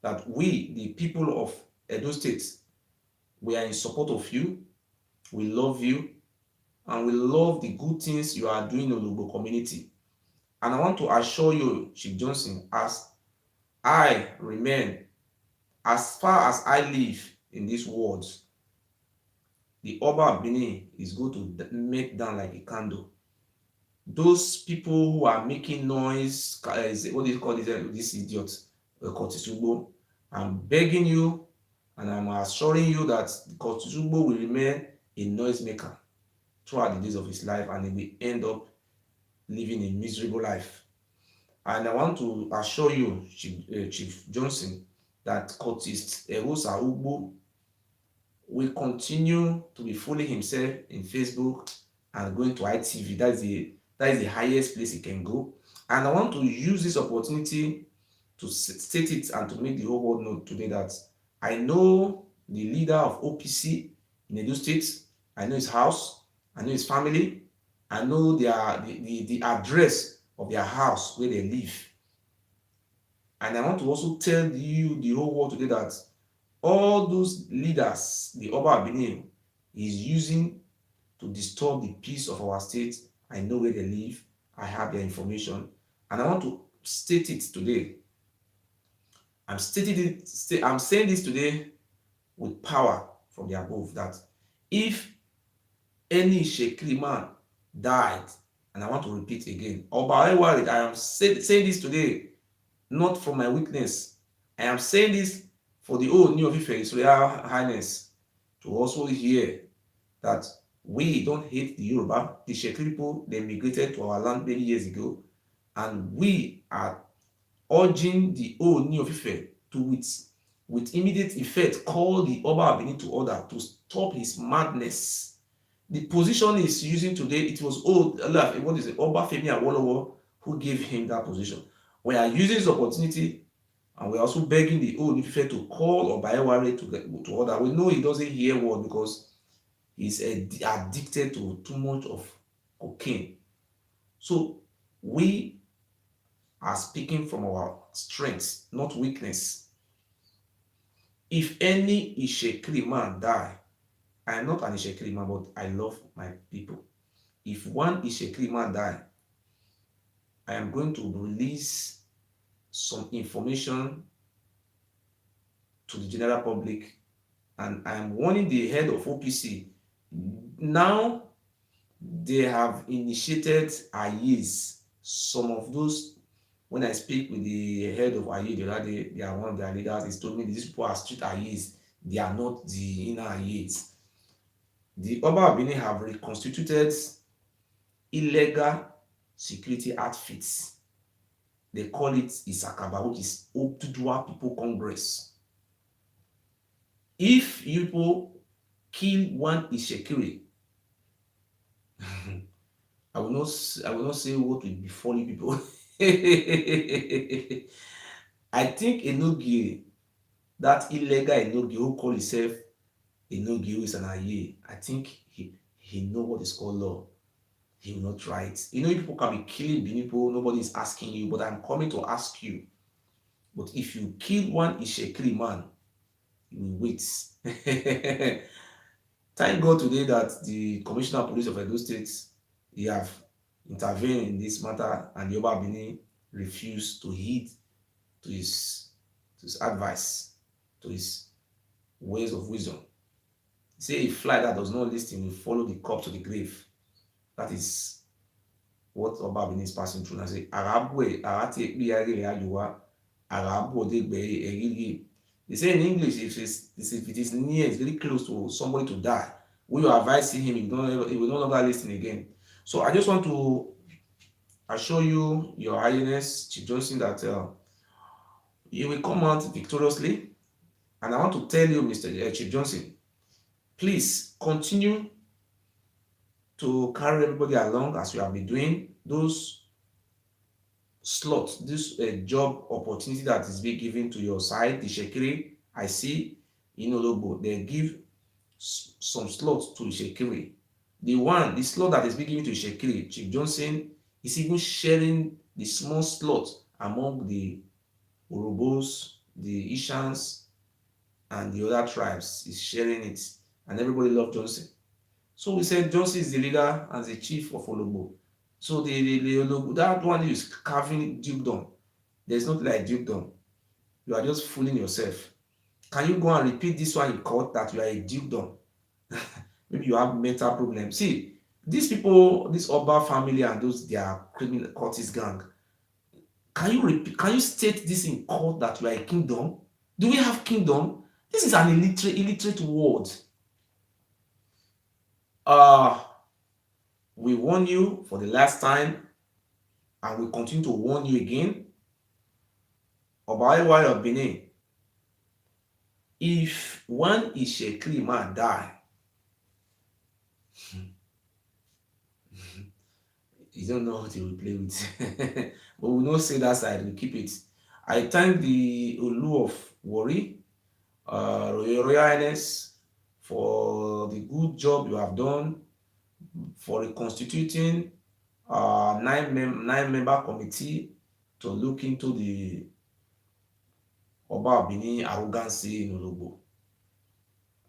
that we, the people of Edo State, we are in support of you, we love you, and we love the good things you are doing in the Ugbo community. And I want to assure you, Chief Johnson, as I remain, as far as I live in this world, the Oba Benin is going to make down like a candle. Those people who are making noise, what do you call this idiot, Cultist Ugbo, I'm begging you and I'm assuring you that Cultist Ugbo will remain a noisemaker throughout the days of his life, and he will end up living a miserable life. And I want to assure you, Chief Johnson, that Cultist Ugbo will continue to be fooling himself in Facebook and going to ITV. That is the highest place he can go. And I want to use this opportunity to state it and to make the whole world know today that I know the leader of OPC in Edo State. I know his house. I know his family. I know the address of their house where they live. And I want to also tell you, the whole world today, that all those leaders the Oba Benin is using to disturb the peace of our state, I know where they live. I have their information. And I want to state it today. I'm saying this today with power from the above, that if any Shekri man died, and I want to repeat again, Oba Ewuare, I am saying this today not for my weakness. I am saying this for the old New of Ife, His Royal Highness, to also hear that we don't hate the Yoruba. The Shekri people, they migrated to our land many years ago, and we are urging the old New of Ife to, with immediate effect, call the Oba Benin to order to stop his madness. The position he's using today, it was old, what is it, Oba Femi Awolowo who gave him that position. We are using this opportunity, and we're also begging the old Ife to call Oba Ewuare to order. We know he doesn't hear word because he's addicted to too much of cocaine. So we are speaking from our strengths, not weakness. If any Ishekiri man die, I am not an Ishekiri man, but I love my people. If one Ishekiri man die, I am going to release some information to the general public, and I am warning the head of OPC. Now they have initiated AYEs. Some of those, when I speak with the head of AYE the other day, they are one of their leaders. He told me these people are street AYEs. They are not the inner AYEs. The Oba Benin have reconstituted illegal security outfits. They call it Isakaba, which is Oduduwa People Congress. If you people kill one Itsekiris, I will not say what will befall you people. I think Enogie, that illegal Enogie who call himself Enogie, who is an Aye, I think he know what is called law. He will not try it. You know, people can be killing people, nobody is asking you, but I'm coming to ask you. But if you kill one Ishekiri man, you will wait. Thank God today that the Commissioner of Police of Edo State, they have intervened in this matter, and the Oba Benin refused to heed to his advice, to his ways of wisdom. Say a fly that does not listen will follow the corpse to the grave. That is what Oba Benin is passing through. And I say, Arabwe, Arate, Biare, Arabu, they say in English, if it is near, it's very close to somebody to die, when you are advising him, he will no longer listen again. So I just want to assure you, Your Highness, Chief Johnson, that you will come out victoriously. And I want to tell you, Mr. Chief Johnson, please continue to carry everybody along as you have been doing. Those slots, this job opportunity that is being given to your side, the Shekiri, I see in Ugbo, they give some slots to Shekiri. The slot that is being given to Shekiri, Chief Johnson is even sharing the small slot among the Urubos, the Ishans, and the other tribes. Is sharing it, and everybody loves Johnson. So we said Johnson is the leader and the chief of Ologbo. So the Ologbo, that one is carving dukedom. There's not like dukedom. You are just fooling yourself. Can you go and repeat this one in court that you are a dukedom? Maybe you have mental problems. See, these people, this Oba family and those their criminal cultist gang, can you state this in court that you are a kingdom? Do we have kingdom? This is an illiterate word. We warn you for the last time, and we continue to warn you again. Oba Ewuare of Benin, if one Ishekiri man die, you don't know what he will play with. But we will not say that side, we keep it. I thank the Olu of Wari, Royal Highness, for the good job you have done for reconstituting nine-member committee to look into the Oba of Benin arrogancy in Ugbo.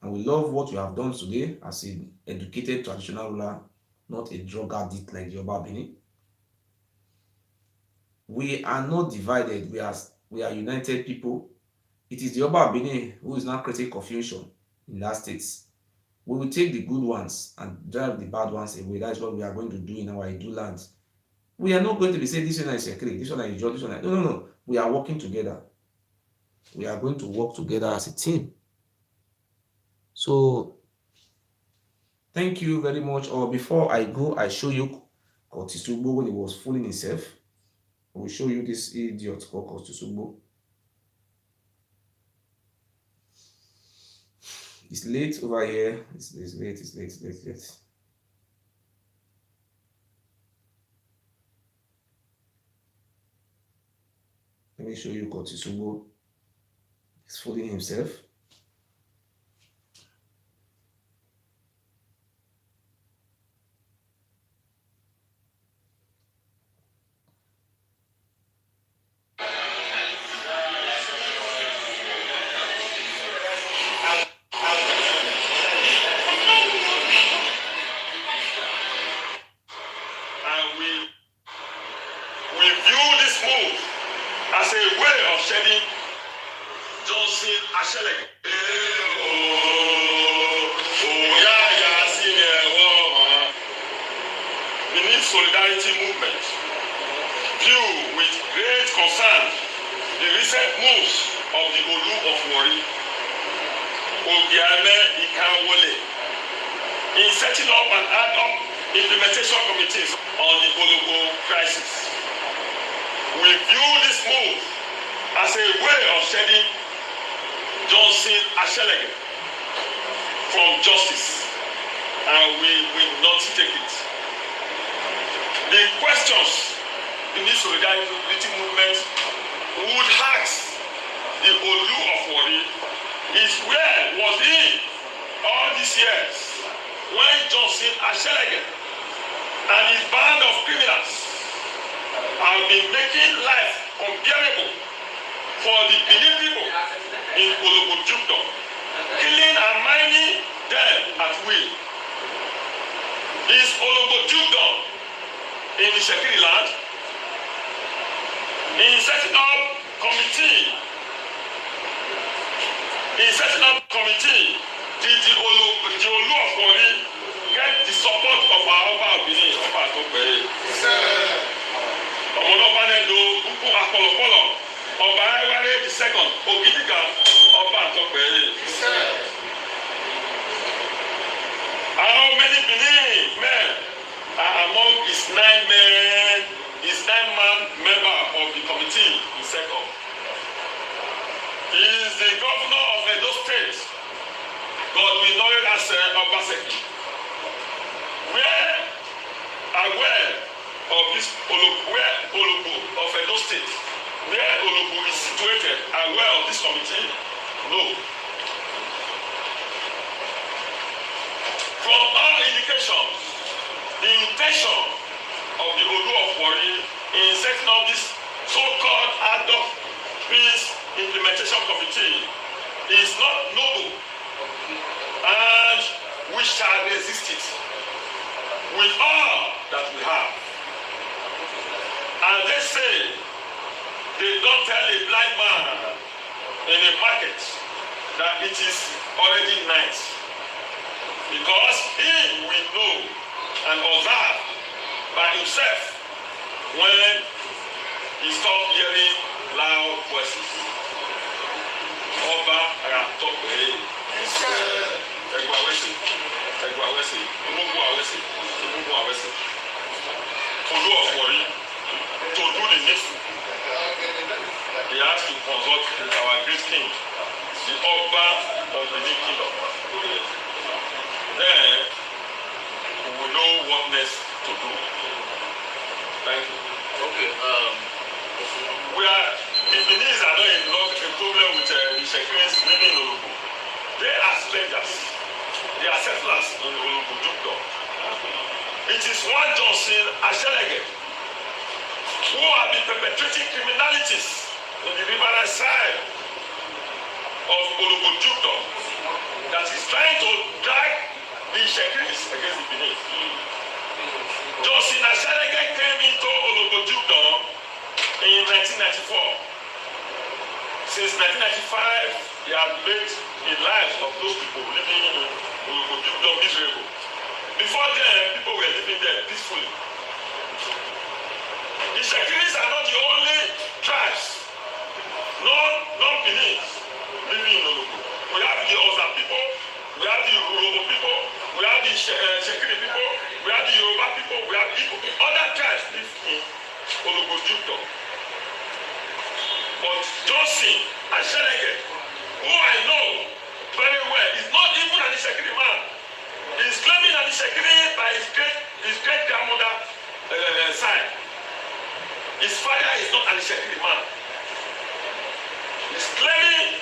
And we love what you have done today as an educated traditional ruler, not a drug addict like the Oba of Benin. We are not divided. We are united people. It is the Oba of Benin who is now creating confusion in that state. We will take the good ones and drive the bad ones away. That is what we are going to do in our Edu land. We are not going to be saying this one is Itsekiris, this one is George, this one is... No. We are working together. We are going to work together as a team. So, thank you very much. Or before I go, I show you Cultist Ugbo when he was fooling himself. I will show you this idiot called Cultist Ugbo. It's late over here. It's late. Let me show you Cultist Ugbo. He's fooling himself. Solidarity movement view with great concern the recent moves of the Olu of Wari, Ewuare, in setting up and ad hoc implementation committees on the Ugbo crisis. We view this move as a way of shedding Johnson Ashelege from justice, and we will not take it. The questions in this solidarity movement would ask the Olu of Wari is where was he all these years when Johnson Ashelege and his band of criminals have been making life unbearable for the Benin people in Ugbo, killing and mining them at will. Is Ugbo in the Itsekiris land, in setting up committee, did the Olu of Wari get the support of our Oba of Benin, Oba Atope? Ọmọlọ́ba Nedo, Ukwu Akọlọkọlọ, Ọba Ewuare II, Ogidiga, Oba Atope. How many Benin men are among his nine-man member of the committee in second? He is the governor of Edo State, but we know it as Obaseki. We are aware of this Ugbo of Edo State, where Ugbo is situated, aware of this committee? No. From all indications, the intention of the Olu of Wari in setting up this so-called ad hoc peace implementation committee is not noble, and we shall resist it with all that we have. And they say they don't tell a blind man in a market that it is already night, because he will know and observe by himself when he stops hearing loud voices. Oba Atope, Ewuare, Olu of Wari, to do the needful, he has to consult our great king, the Oba of the Benin Kingdom. Then we will know what next to do. Thank you. Okay. The Beninese are not in love, a problem with the Itsekiris living in Ugbo. They are strangers. They are settlers in Ugbo. It is one Johnson Ashelege who have been perpetrating criminalities on the riverine side of Ologojukto that is trying to drag the Itsekiris against the Benin. Johnson Ashelege came into Ologojukto in 1994. Since 1995, he has made the lives of those people living in Ologojukto miserable. Before then, people were living there peacefully. The Itsekiris are not the only tribes, non-Benin, living in Ologo. We have the Oza people, we have the Urobo people, we have the Itsekiri people, we have the Yoruba people, we have other tribes live in Ologojukto. But Johnson Ashelege, who I know very well, is not even an Itsekiri man. He is claiming an Itsekiri by his great grandmother side. His father is not an Itsekiri man. He is claiming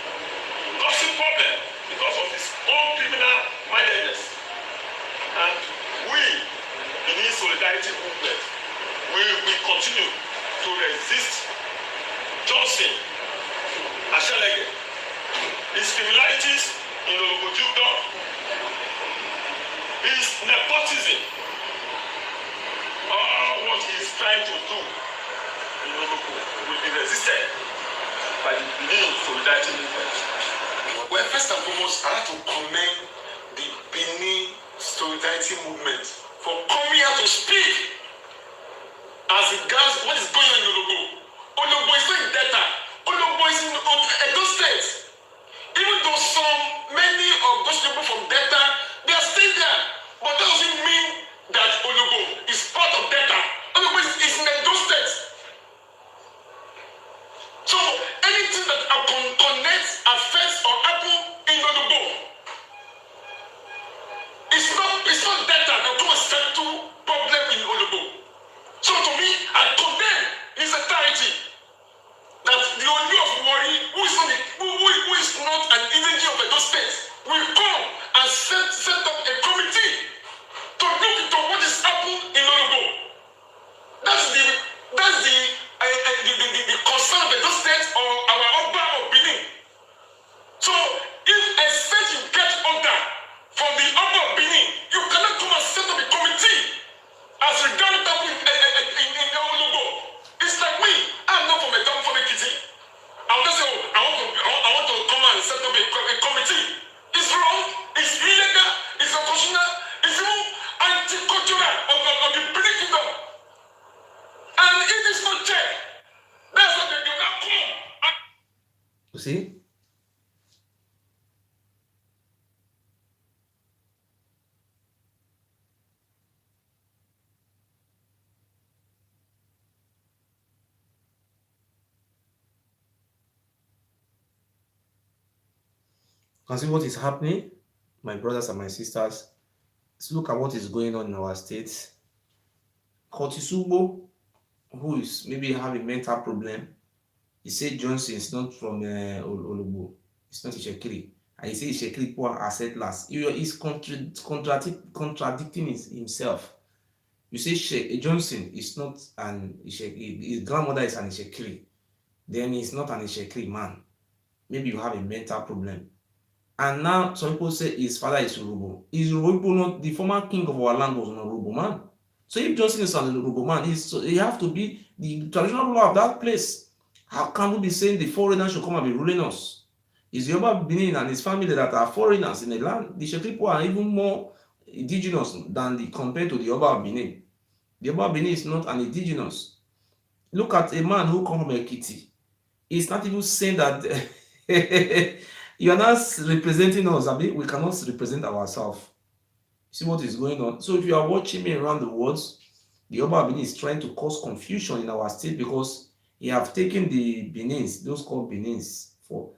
causing problem because of his own criminal mindedness. And we, in this solidarity movement, we will continue to resist Johnson Ashelege, his criminalities in Ologojukto, his nepotism, all what he is trying to do in Ologo will be resisted by the Benin solidarity movement. Well, first and foremost, I have to commend the Benin solidarity movement for coming out to speak as regards what is going on in Ologo. Ologo is not in Delta. Ologo is in Edo State. Even though many of those people from Delta, they are still there. But that doesn't mean that Ologo is part of Delta. Ologo is in Edo State. So anything that connects, affects, or happen in Ologo, it's not Delta that come and settle problem in Ologo. So to me, I condemn his entirety. That the Oni of Ewuare, who is not an indigenous of Edo State, will come and set up a committee to look into what is happening in Ologo. That's the concern of Edo State or our Ugbo of Benin. So if a state you get order from the Ugbo of Benin, you cannot come and set up a committee as regards that in Ologo. It's like me. I'm not from a kitty. I'll just say, I want to come and set up a committee. It's wrong. It's illegal. It's unconstitutional. It's even anti-cultural of the Benin kingdom. And it is not checked. That's what they do not come. You see? Can see what is happening, my brothers and my sisters. Let's look at what is going on in our state. Cultist Ugbo, who is maybe having a mental problem, he said Johnson is not from Ologo, it's not Itsekiri, and he said Itsekiri poor are settlers. He is contradicting himself. You say Johnson is not an Itsekiri, his grandmother is an Itsekiri, then he's not an Itsekiri man. Maybe you have a mental problem. And now some people say his father is Ugbo. Is Ugbo not the former king of our land was an Ugbo man? So if Johnson is an Ugbo man, he have to be the traditional ruler of that place. How can we be saying the foreigners should come and be ruling us? Is Yoruba Benin and his family that are foreigners in the land? The Itsekiri people are even more indigenous than compared to the Yoruba Benin. The Yoruba Benin is not an indigenous. Look at a man who comes from Ekiti. He's not even saying that you are not representing us. I mean, we cannot represent ourselves. See what is going on. So if you are watching me around the world, the Yoruba Benin is trying to cause confusion in our state because he have taken the Benins, those called Benins, for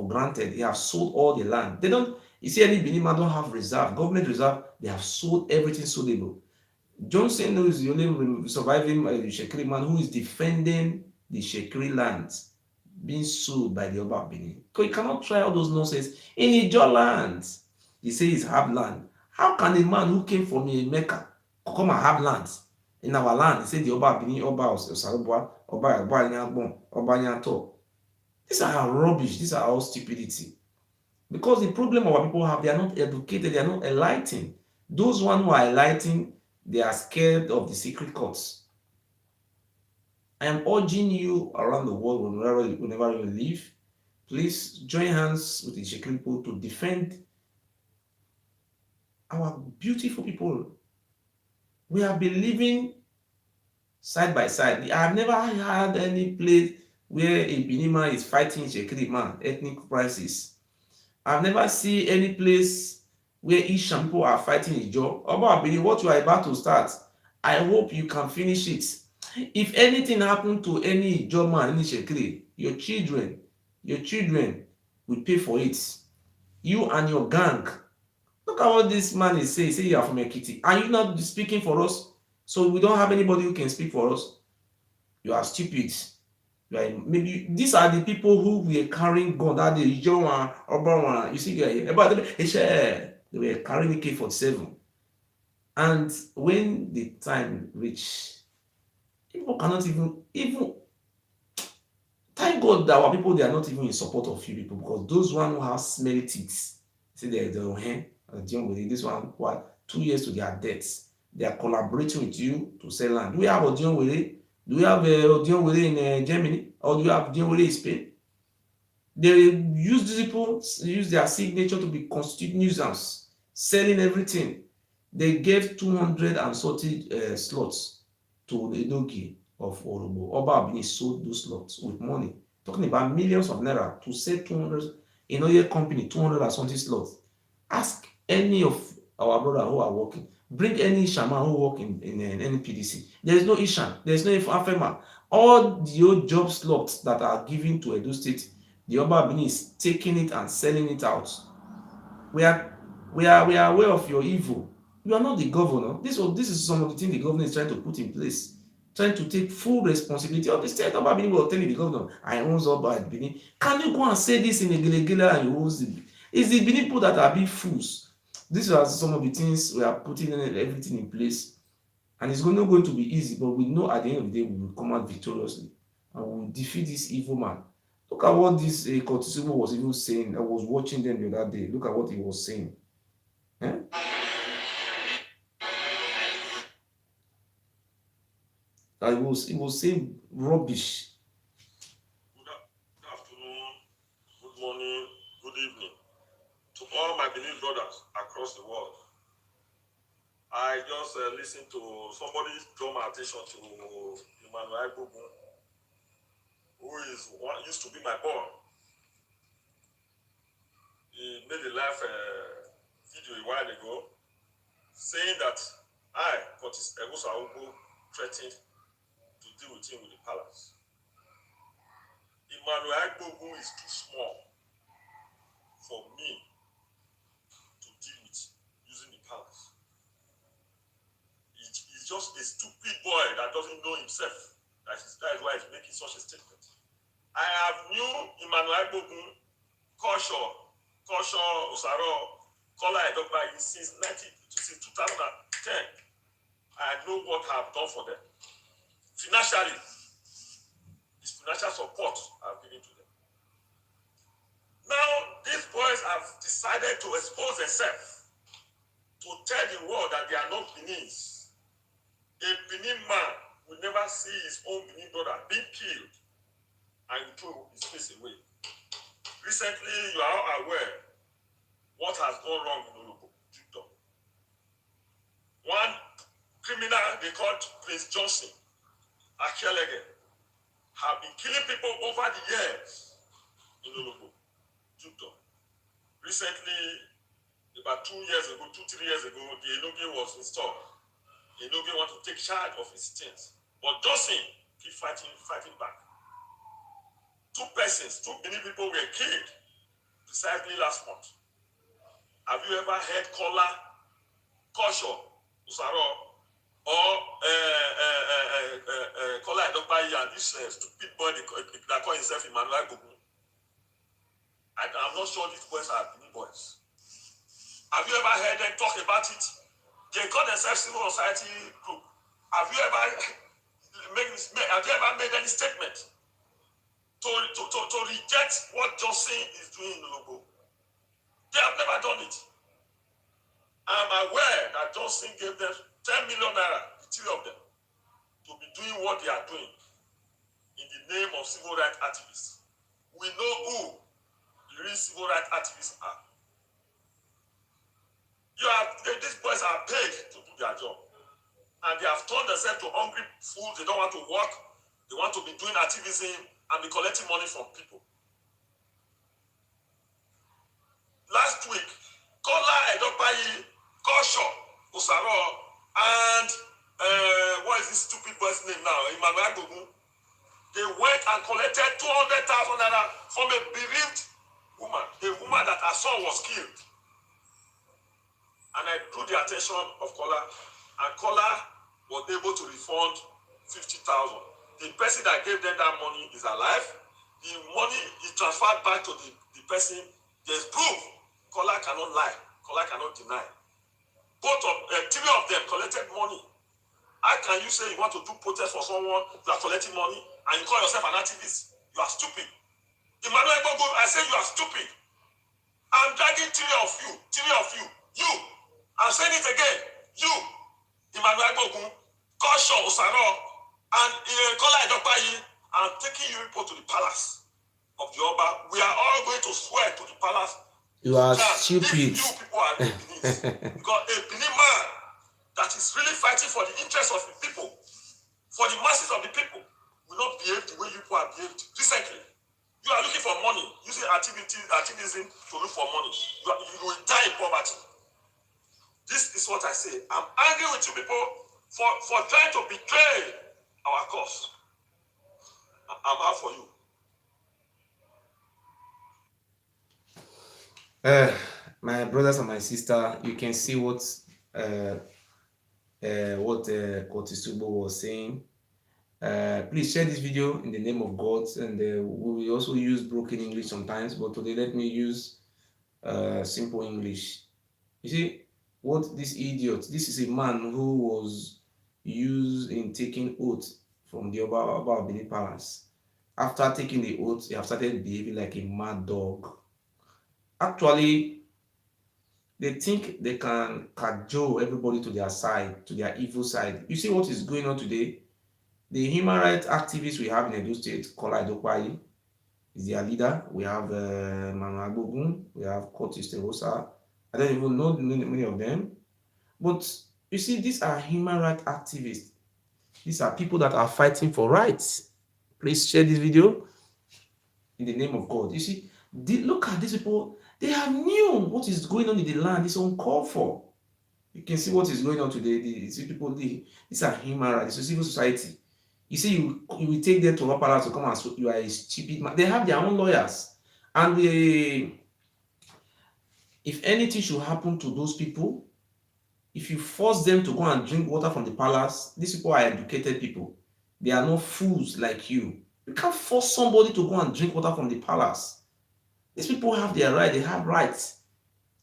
granted. He have sold all the land. They don't, you see, any Benin man don't have reserve, government reserve. They have sold everything soldable. Johnson is the only surviving Itsekiri man who is defending the Itsekiri lands being sold by the Yoruba Benin. Because you cannot try all those nonsense in Ijo lands. He says he's have land. How can a man who came from a Mecca come and have land. In our land, they say the Oba Bini, Oba Osarubwa, Oba Nyabon, Oba Nyato. These are rubbish. These are all stupidity. Because the problem our people have, they are not educated, they are not enlightened. Those one who are enlightened, they are scared of the secret courts. I am urging you around the world, whenever you live, please join hands with the Itsekiris people to defend our beautiful people. We have been living side by side. I have never had any place where a Benima is fighting Itsekiris man, ethnic crisis. I've never seen any place where Isham people are fighting a job. Oba Bini, what you are about to start, I hope you can finish it. If anything happened to any job man, any Itsekiris, your children will pay for it. You and your gang. Look at what this man is saying. Say you are from Ekiti. Are you not speaking for us? So we don't have anybody who can speak for us. You are stupid. Maybe these are the people who were carrying gun that day. You see, they were carrying AK-47. And when the time reached, people cannot even thank God that our people, they are not even in support of you people, because those one who have smelly teeth, see they're dealing with this one, what 2 years to their deaths, they are collaborating with you to sell land. Do we have Odion? Do we have Odion in Germany, or do you have Odion in Spain? They use these people, use their signature to be constitute nuisance, selling everything. They gave 230 slots to the Enogi of Orobo. Oba Abini sold those slots with money, talking about millions of naira to sell 200 in a company, 200 and something slots. Ask any of our brothers who are working. Bring any shaman who work in any PDC. There is no Ishan, there is no Afema. All the old job slots that are given to Edo State, the Oba Abini is taking it and selling it out. We are aware of your evil. You are not the governor. This is some of the things the governor is trying to put in place, trying to take full responsibility of the state. Oba Abini will tell the governor, I own Oba Abini. Can you go and say this in a Gelegele and you own it? It's the Benin people that are big fools. These are some of the things we are putting everything in place. And it's not going to be easy, but we know at the end of the day we will come out victoriously and we will defeat this evil man. Look at what this Cultist was even saying. I was watching them the other day. Look at what he was saying. Eh? That he was saying rubbish. Good afternoon, good morning, good evening to all my beloved brothers across the world. I just listened to somebody draw my attention to Ewuare, who used to be my boy. He made a live video a while ago saying that I, Cultist Ewuare, threatened to deal with him with the palace. Ewuare is too small for me to deal with using the palace. He's just a stupid boy that doesn't know himself. That is why he's making such a statement. I have knew Ewuare, Kosho, Osaro, Kola Edogba since 2010. I know what I have done for them. Financially, his financial support I've given to them. Now, these boys have decided to expose themselves to tell the world that they are not Benin's. A Benin man will never see his own Benin brother being killed and throw his face away. Recently, you are all aware what has gone wrong in Ugbo. One criminal they called Prince Johnson, Akelege, have been killing people over the years in Ugbo. Recently, about 3 years ago, the Enoge was installed. The Enoge want to take charge of his things. But Johnson keep fighting back. Two Benin people were killed precisely last month. Have you ever heard Kola, Kosho, Usaro, or Kola Edogba and this stupid boy that call himself Ewuare? I'm not sure these boys are Benin boys. Have you ever heard them talk about it? They call themselves civil society group. Have you ever made any statement to reject what Johnson is doing in Ugbo? They have never done it. I'm aware that Johnson gave them 10 million naira, the three of them, to be doing what they are doing in the name of civil rights activists. We know who the real civil rights activists are. These boys are paid to do their job. And they have turned themselves to hungry fools. They don't want to work. They want to be doing activism and be collecting money from people. Last week, Kola Edopayi, Kosho, Osaro, and what is this stupid boy's name now? Emmanuel Gogun. They went and collected 200,000 naira from a bereaved woman, a woman that her son was killed. And I drew the attention of Kola, and Kola was able to refund 50,000. The person that gave them that money is alive. The money is transferred back to the person. There's proof. Kola cannot lie. Kola cannot deny. Three of them collected money. How can you say you want to do protest for someone, you are collecting money, and you call yourself an activist? You are stupid. Emmanuel Gogo, I say you are stupid. I'm dragging three of you. You. I'm saying it again. You, Emmanuel Gogo, Kosho Osaro, and Kola Edopayi, I'm taking you people to the palace of the Oba. We are all going to swear to the palace. You are stupid. If you people are Beninese, because a Benin man that is really fighting for the interests of the people, for the masses of the people, will not behave the way you people have behaved recently. You are looking for money, using activism to look for money. You will die in poverty. This is what I say. I'm angry with you people for trying to betray our cause. I'm out for you. My brothers and my sister, you can see what Cultist Ugbo was saying. Please share this video in the name of God, and we will also use broken English sometimes, but today let me use simple English. You see what this idiot, this is a man who was used in taking oath from the Oba Benin Palace. After taking the oath, he have started behaving like a mad dog. Actually, they think they can cajole everybody to their side, to their evil side. You see what is going on today? The human rights activists we have in Edo State, Kola Edopayi, is their leader. We have Mama Gogun, we have Cultist. I don't even know many of them. But you see, these are human rights activists. These are people that are fighting for rights. Please share this video in the name of God. You see, look at these people. They have known what is going on in the land. It's uncalled for. You can see what is going on today. These people, these are human rights. It's a civil society. You see, you will take them to Palace to come and so you are a stupid man. They have their own lawyers. And if anything should happen to those people, if you force them to go and drink water from the palace, these people are educated people. They are not fools like you. You can't force somebody to go and drink water from the palace. These people have their right. They have rights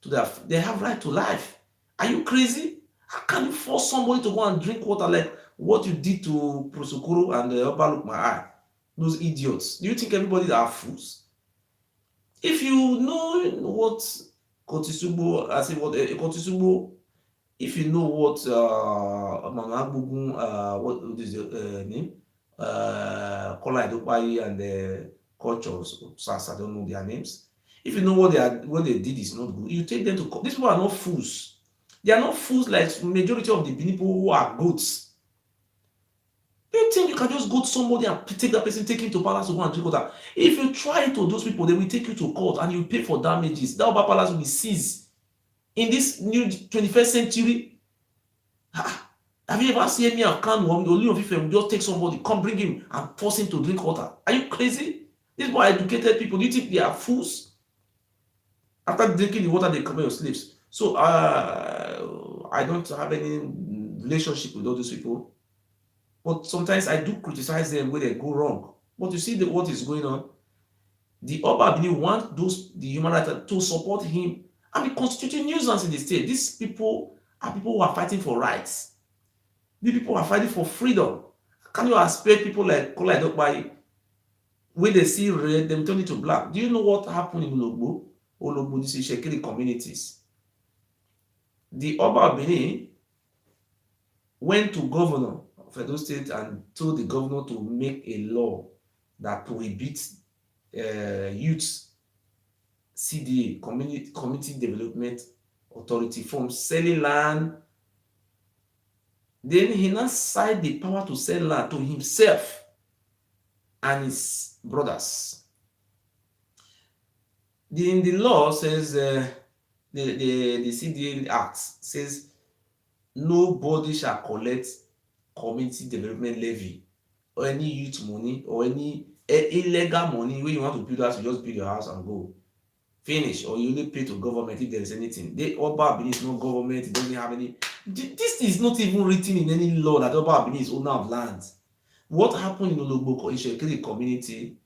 to they have right to life. Are you crazy? How can you force somebody to go and drink water like what you did to Prosokoro and Obalukmai? Those idiots. Do you think everybody are fools? If you know what Cultist Ugbo, I say what Cultist Ugbo, if you know what Mama Gugun, what is the name? Kola Edopayi and the cultures, I don't know their names. If you know what they did is not good, you take them to court. These people are not fools. They are not fools like majority of the people who are goats. Do you think you can just go to somebody and take that person, take him to palace to go and drink water? If you try to those people, they will take you to court and you pay for damages. That Oba Palace will be seized. In this new 21st century, have you ever seen me and Kanu or the Oli of Ife will just take somebody, come bring him and force him to drink water? Are you crazy? These people are educated people. Do you think they are fools? After drinking the water, they come your slaves. So I don't have any relationship with all those people. But sometimes I do criticize them when they go wrong. But you see what is going on. The Oba Benin want the human rights to support him and be constituting nuisance in the state. These people are people who are fighting for rights. The people who are fighting for freedom. Can you expect people like Kola Edokpai, when they see red, they turn it to black? Do you know what happened in Ugbo? Ologbo, this is Itsekiris communities. The Oba of Benin went to governor of Edo State and told the governor to make a law that prohibits youth CDA, Community Development Authority, from selling land. Then he now cite the power to sell land to himself and his brothers. The law says, the CDA Act says, nobody shall collect community development levy or any youth money or any illegal money. When you want to build house, you just build your house and go. Finish. Or you only pay to government if there is anything. The Oba Benin is not government, it doesn't have any. This is not even written in any law that Oba Benin is owner of land. What happened in Ologbo Itsekiris community?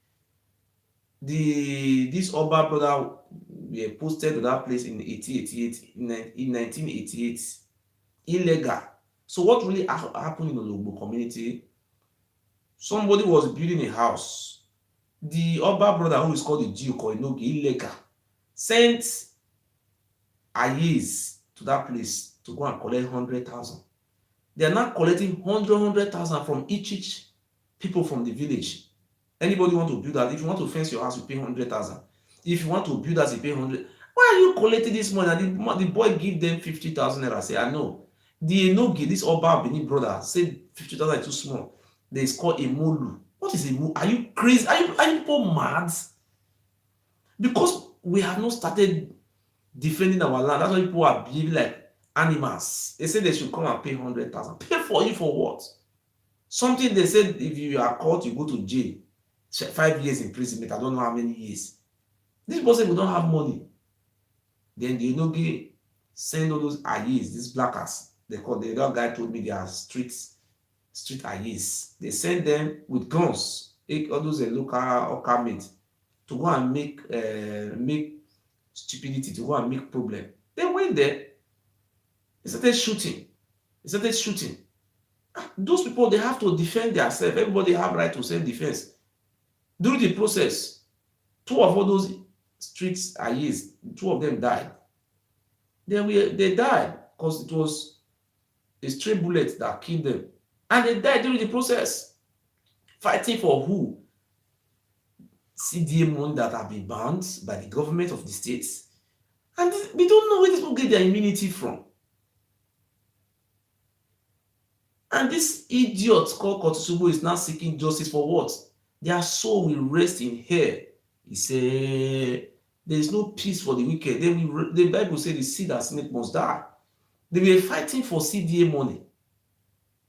This Oba brother were posted to that place in 1888, in 1988, illegal. So what really happened in Ologbo community? Somebody was building a house. The Oba brother, who is called the Jew Koinogi, illegal, sent Ayes to that place to go and collect 100,000. They are not collecting 100,000 from each people from the village. Anybody want to build that? If you want to fence your house, you pay 100,000. If you want to build that, you pay 100. Why are you collecting this money? And the boy give them 50,000 naira. Say, I know. The Enogi, this Oba Benin brother, said 50,000 is too small. They is called a molu. What is a molu? Are you crazy? Are you people mad? Because we have not started defending our land. That's why people are behaving like animals. They say they should come and pay 100,000. Pay for you for what? Something they said, if you are caught, you go to jail. 5 years imprisonment. I don't know how many years. This person will not have money. Then the Enogi send all those Ayes, these blackers. They call the other guy told me they are street Ayes. They send them with guns, all those local occurrence, to go and make stupidity, to go and make problem. They went there. They started shooting. Those people, they have to defend themselves. Everybody have right to self-defense. During the process, 2 of all those street Ayes, 2 of them died. They died because it was a stray bullet that killed them. And they died during the process. Fighting for who? CDA money that have been banned by the government of the states. And we don't know where these people get their immunity from. And this idiot called Cultist is now seeking justice for what? Their soul will rest in hell. He said, there is no peace for the wicked. The Bible says the seed that sinneth must die. They were fighting for CDA money.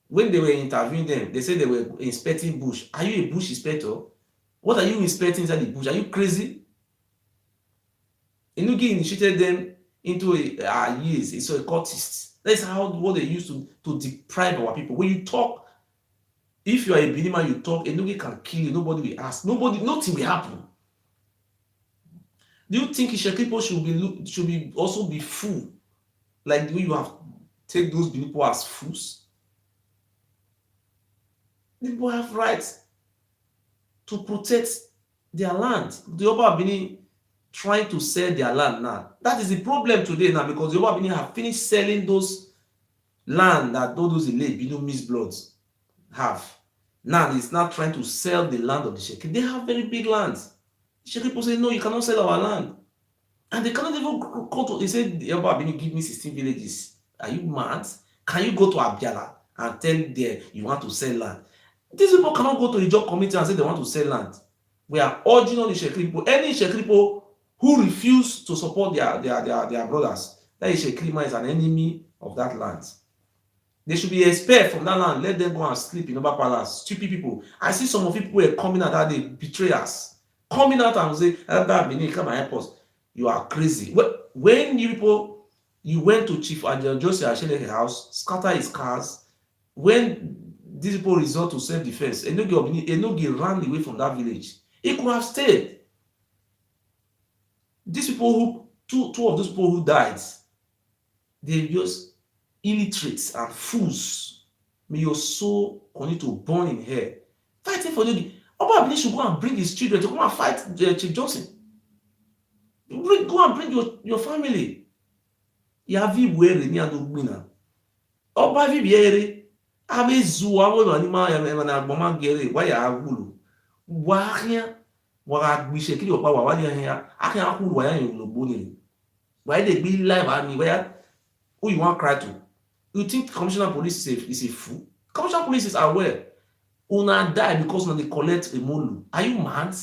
When they were interviewing them, they said they were inspecting bush. Are you a bush inspector? What are you inspecting inside the bush? Are you crazy? Enogi initiated them into years. It's a cultist. That's what they used to deprive our people. When you talk, if you are a Benin man, you talk, Enogi can kill you. Nobody will ask. Nothing will happen. Do you think Itsekiris should be also be fool? Like the way you have take those people as fools? The people have rights to protect their land. The Oba Benin trying to sell their land now. That is the problem today now, because the Oba Benin have finished selling those land that all those elite Benin misbloods have. Now it's not trying to sell the land of the Itsekiris. They have very big lands. Itsekiris people say, no, you cannot sell our land. And they cannot even go to, they said, the Oba Benin give me 16 villages. Are you mad? Can you go to Abiala and tell them you want to sell land? These people cannot go to the job committee and say they want to sell land. We are urging on the Itsekiris people, any Itsekiris people who refuse to support their brothers, that Itsekiris man is an enemy of that land. They should be expelled from that land. Let them go and sleep in Oba Palace. Stupid people. I see some of you people were coming out that they betray us. Coming out and say, Benin, come and help us. You are crazy. When you went to Chief Joseph Asheleke house, scatter his cars, when these people resort to self-defense, Enogi ran away from that village. He could have stayed. These people two of those people who died, they just illiterates and fools, may your soul continue to burn in hell. Fighting for you. Oba Abini should go and bring his children to come and fight Chief Johnson. Go and bring your family. Yavi Ewuare ni adogbina. Oba vibiere. Ave zu awo anima ya na agboma gere wa ya agulu. Wa ahia wa agbise kiri opa wa wa ya ahia akulu wa ya Ugbo ni. Why they be live at me? Where who you want cry to? You think commissioner police is a fool? Commissioner police is aware. Una die because when they collect a molu. Are you mad?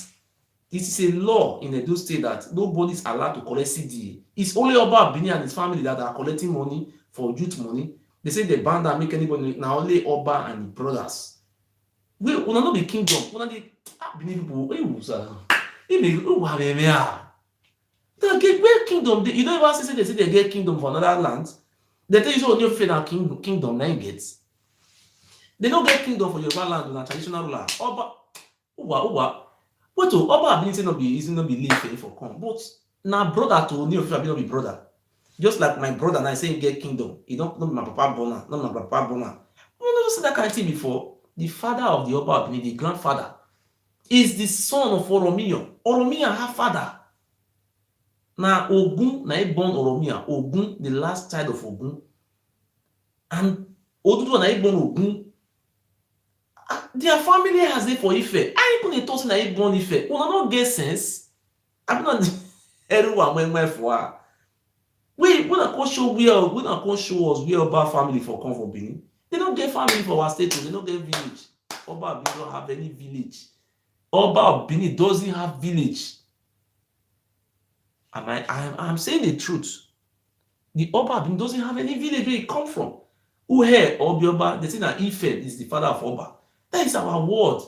This is a law in Edo State that nobody is allowed to collect CDA. It's only Oba Abini and his family that are collecting money for youth money. They say they ban that make anybody now only Oba and his brothers. We una not the kingdom. Una the Abini people. They get where kingdom. You don't ever say they get kingdom for another land. They tell you so only fair kingdom nine gets. They don't get kingdom for Yoruba land on a traditional ruler. Oba, what to Oba ability not be live for come, but now brother to only not be brother. Just like my brother and I say get kingdom. You don't know my papa bona, not my papa bona. We never said that kind of thing before. The father of the Oba Abini, the grandfather, is the son of Oromiyan. Oromiyan have father. Now Ogun, na born Oromiyan. Ogun, the last child of Ogun, and Oduduwa na born Ogun. Their family has it for Ife. I even a thought na born Ife. Una not get sense. I'm not everyone when for. Wait, when I can show us where Oba family for come from Benin. They don't get family for our state. They don't get village. Oba Abini don't have any village. Oba Abini doesn't have village. I'm saying the truth. The Oba Abini doesn't have any village where he come from. Uhe Obioba, they say that Ife is the father of Oba. That is our word.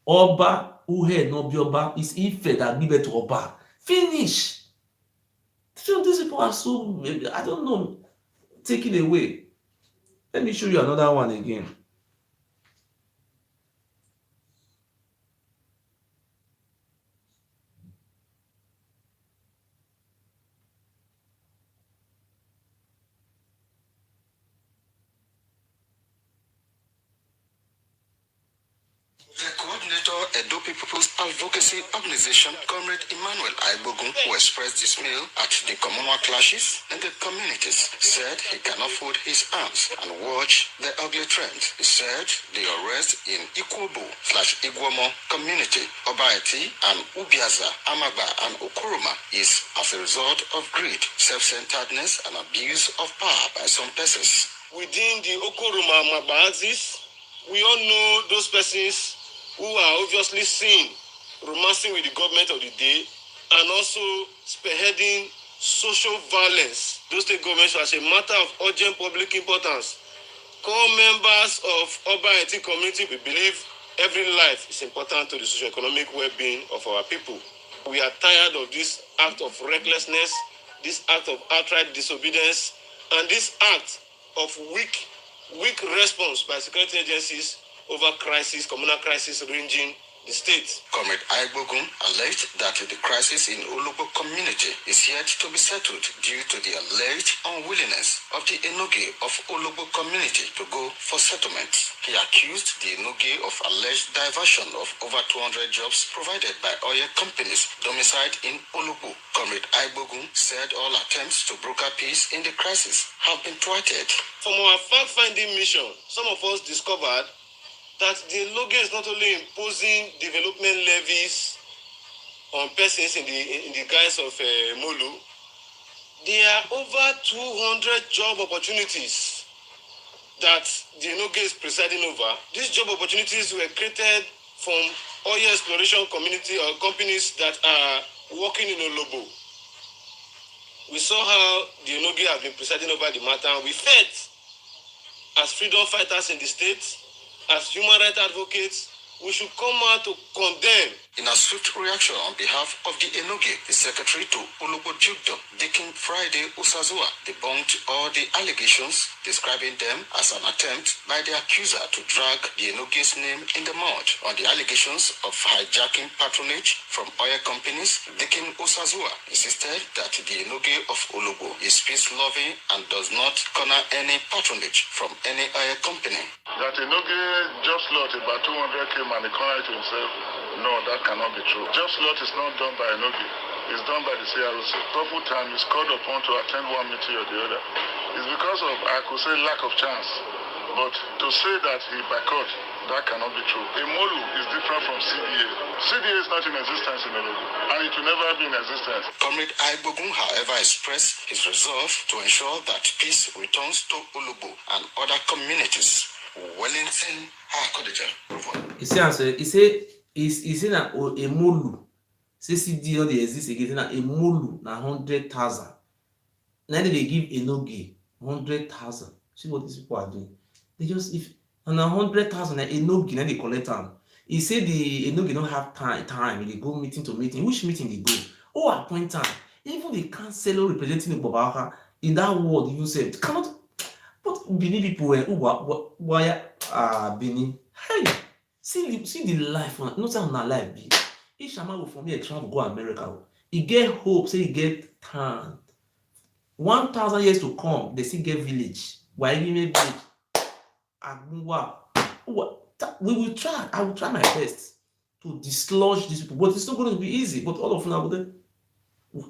Oba, Uhe, Nobioba is Ife that give it to Oba. Finish. So these people are so, I don't know, taken away. Let me show you another one again. The coordinator, Edo People's Advocacy Organization, Comrade Emmanuel Aibogun, who expressed dismay at the communal clashes in the communities, said he cannot fold his arms and watch the ugly trends. He said the arrest in Ugbo/Igwomo community, Obaeti and Ubiaza, Amagba and Okuruma is as a result of greed, self-centeredness and abuse of power by some persons. Within the Okuruma Amagba axis, we all know those persons who are obviously seen romancing with the government of the day and also spearheading social violence. Those state governments, as a matter of urgent public importance, core members of Obaeti community, we believe every life is important to the socio-economic well-being of our people. We are tired of this act of recklessness, this act of outright disobedience, and this act of weak response by security agencies over crisis, communal crisis ranging the state. Comrade Aibogun alleged that the crisis in Ugbo community is yet to be settled due to the alleged unwillingness of the Enoge of Ugbo community to go for settlement. He accused the Enoge of alleged diversion of over 200 jobs provided by oil companies domiciled in Ugbo. Comrade Aibogun said all attempts to broker peace in the crisis have been thwarted. From our fact-finding mission, some of us discovered that the Enoge is not only imposing development levies on persons in the guise of Molu, there are over 200 job opportunities that the Enoge is presiding over. These job opportunities were created from oil exploration community or companies that are working in Olobo. We saw how the Enoge have been presiding over the matter, and we felt as freedom fighters in the state, as human rights advocates, we should come out to condemn In a swift reaction on behalf of the Enoge, the secretary to Ugbo Dukedom, Deacon Friday Usazua, debunked all the allegations, describing them as an attempt by the accuser to drag the Enoge's name in the mud. On the allegations of hijacking patronage from oil companies, Deacon Usazua insisted that the Enoge of Ugbo is peace-loving and does not corner any patronage from any oil company. That Enoge just lot about 200 came and he cornered to himself. No, that cannot be true. Just lot is not done by Enoge. It's done by the CROC. Couple times he's called upon to attend one meeting or the other. It's because of, I could say, lack of chance. But to say that he boycott, that cannot be true. A MOLU is different from CDA. CDA is not in existence in Ologo, and it will never be in existence. Comrade Aibogun, however, expressed his resolve to ensure that peace returns to Ologo and other communities. Wellington Hakodeja. He say na a molu. Say CD no dey exist again. Na a molu na 100,000. Now they give Enoge 100,000. See what these people are doing. They just if on 100,000 na Enoge now they collect them. He say the Enoge don't have time. They go meeting to meeting. Which meeting they go? Oh, appoint time. Even the councillor representing Bobaka in that ward, you said cannot. But Benin people why Benin? Hey. See the life, not how na life be. If Shama go from here travel go America, he get hope, say he get time. 1,000 years to come, they still get village. Why give me village? We will try. I will try my best to dislodge these people, but it's not going to be easy. But all of them,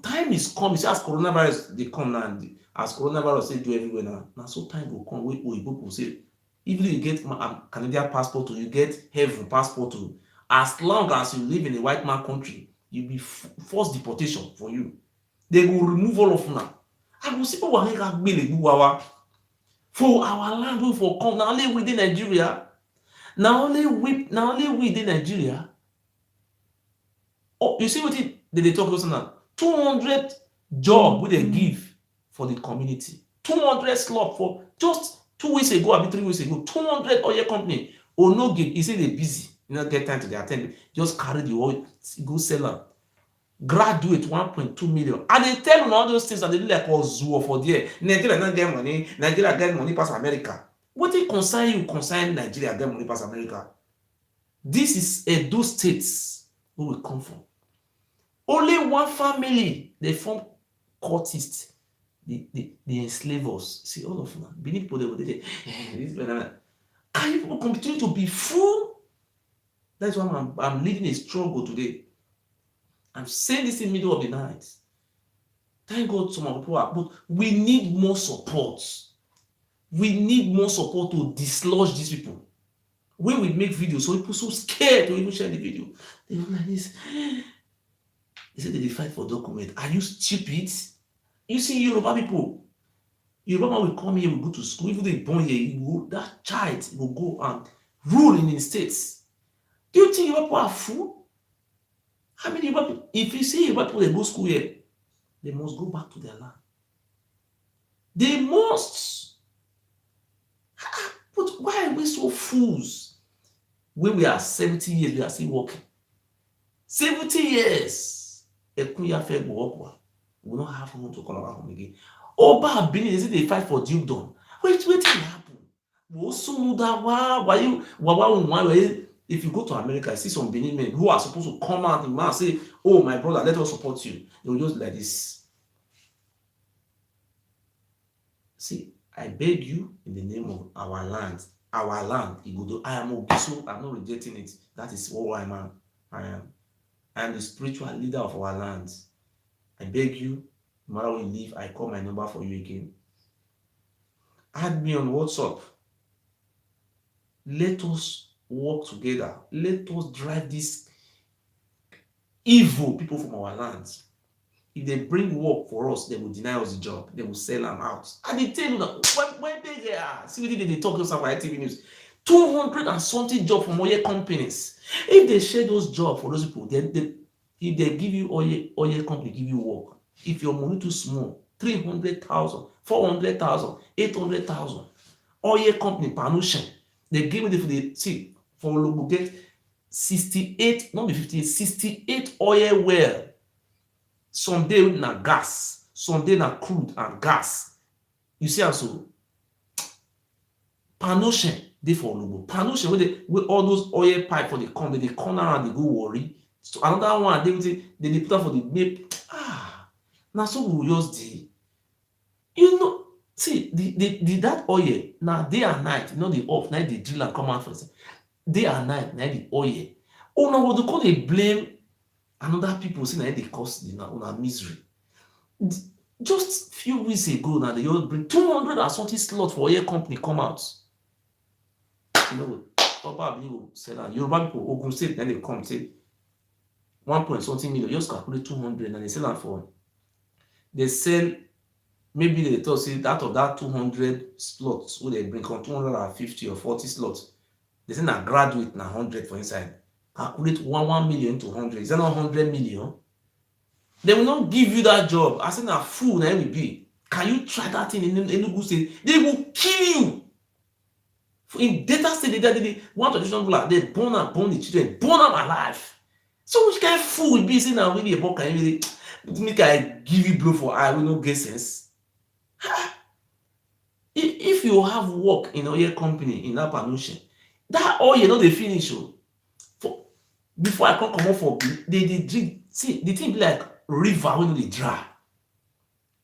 time is coming. See, as coronavirus they come now, and as coronavirus they do everywhere now. Now so time will come. We people say. Even if you get a Canadian passport or you get heaven passport too, as long as you live in a white man country, you'll be forced deportation for you. They will remove all of now. I will say, oh, I can't for our land, we for come now only within Nigeria. Now only within Nigeria. Oh, you see what they talk about now? 200 job would they give for the community. 200 slot for just 2 weeks ago, or 3 weeks ago, 200 oil company. Oh no, he say they busy. You not get time to their attend. Just carry the oil, go sell them. Graduate 1.2 million. And they tell them all those things and they look like a zoo for there. Nigeria not get money. Nigeria get money past America. What they concern you concern Nigeria get money past America? This is Edo states who will come from. Only one family they form cultists. They enslave us. See, all of them. Benin people, they can you continue to be full? That's why I'm leading a struggle today. I'm saying this in the middle of the night. Thank God some people are, but we need more support. We need more support to dislodge these people. When we make videos, so people so scared to even share the video. They look like this. They say they fight for document. Are you stupid? You see, Yoruba people, Yoruba man will come here, will go to school, even though he born here, that child will go and rule in the states. Do you think Yoruba people are fool? How many Yoruba people, if you see Yoruba people, they go school here, they must go back to their land. They must. But why are we so fools? When we are 70 years, we are still working. 70 years. We will not have home to come back home again. Oba Benin, they say they fight for dukedom. Wait happen. If you go to America, I see some Benin men who are supposed to come out and man say, oh my brother, let us support you. They will just like this. See, I beg you in the name of our land, Igbo. I am Ogiso, I'm not rejecting it. That is what I am. I am the spiritual leader of our land. I beg you, no matter where you live, I call my number for you again. Add me on WhatsApp. Let us work together. Let us drive these evil people from our lands. If they bring work for us, they will deny us the job. They will sell them out. And they tell you that when they are, see what they talk to us about TV news. 200 and something jobs from oil companies. If they share those jobs for those people, then if they give you oil company give you work. If your money too small, 300,000, 400,000, 800,000, oil company permission, they give me the see for Ugbo get 68, not be 58, 68 oil well. Some day na gas, some day na crude and gas. You see also Panoshen dey for Olobo. Panoshen wey all those oil pipe for the come, they come around, they go worry. So another one, they put am for the make. Now so we will just dey. You know, see the that oil na day and night, the off, night they drill and come out for day and night, na the oil. Oh no, what they call they blame another people say na they cause the una misery. Just few weeks ago now they just bring 200 and something slot for oil company come out. You know what? Oba will sell that. Yoruba people, Ogun State, then they come say 1 point something million, just calculate 200 and they sell that for. They sell, maybe they thought say out of that 200 slots, where they bring on 250 or 40 slots, they say na graduate na 100 for inside. Calculate 1 million to 100. Is that not 100 million? They will not give you that job. I say na fool na will be. Can you try that thing in Enugu State? They will kill you. In Delta State, they one traditional ruler, they born the children, born them alive. So which kind of fool will be saying now really about can you make I give you blow for eye, we no get sense. If you have work in oil company in that Panoshen, that oil no dey finish. For before I come out for they drink. See the thing be like river when they dry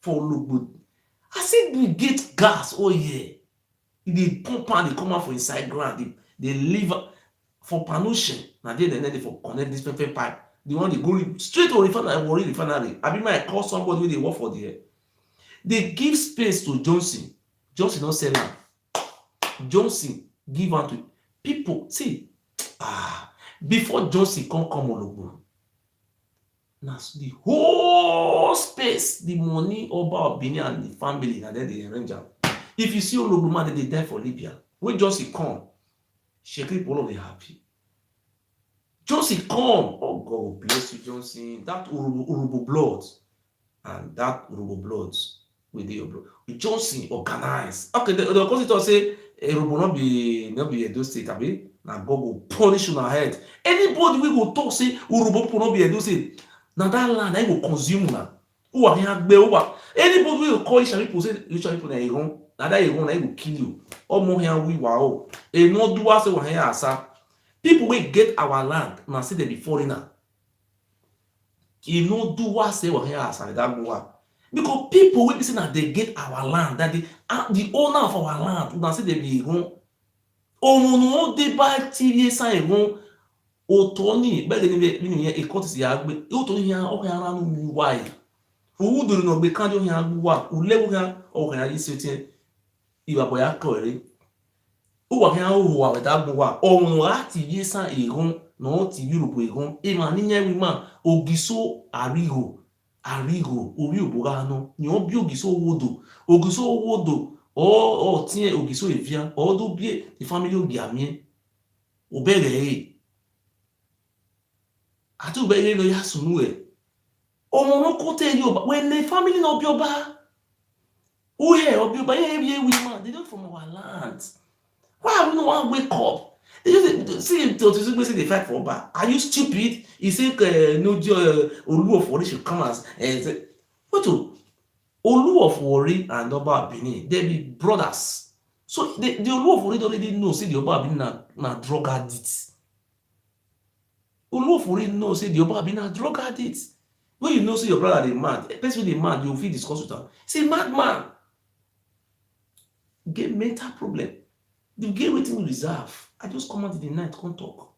for Olobo. I said we get gas oil. They pump and they come out for inside ground. They leave for Panoshen. Now they for connect this pipe. The one they go straight to refinery. I mean, I call somebody where they work for there. They give space to Johnson. Johnson not sell am. Johnson give am to people. See, before Johnson come Olobo. Now the whole space, the money about Benin and the family, and then they arrange am. If you see Olobo man, they die for Libya. When Johnson come, Shekri Polo they happy. Johnson come, oh God bless you, Johnson. That Olobo blood and that Olobo blood with your blood. Johnson organize. Okay, the constitution say Olobo not be Edo State, abi na God go punish una head. Anybody we go talk say Olobo people not be Edo State. Now that land I go consume na. Who are here gbe over? Anybody we go call Isha people say Isha people na Iran. Now that Iran na go kill you. Omo here we wow. E no do us we here asa. People will get our land now say they be foreigner. E no do us say we here asa that go. Because people will be saying that they get our land, that the owner of our land now say they be Iran. Omo no dey buy TV sign Iran. Otoni be the e Cultist ya gbe. Otoni ya o kan ara nu why. Owu do no gbe kan jo ya gwa. Ulewu kan o kan yi setin. Iwa boya kore. Uwa kan o wa we da gwa. Omo ati yi san Iran no ti Europe Iran. E ma ni yen wi ma Ogiso ariho ori oboga no. Ni o bi Ogiso wodo. Ogiso wodo. O tin Ogiso evian. O do bi the family ogi amie. Obere ati ubere lo ya sunu e omo no ko te Yoruba when the family no bioba who here obioba here we man they don't from our land. Why we no want wake up? They just see to say they fight for Oba. Are you stupid? He say no Olu of Wari should come as what to Olu of Wari and Oba Benin, they be brothers. So the Olu of Wari already know say the Oba Benin na drug addict. Olufuri know say the Oba been a drug addict. When you know say your brother dey mad, especially the mad, you fit discuss with am. Say madman get mental problem. You get wetin we reserve. I just come out in the night, come talk.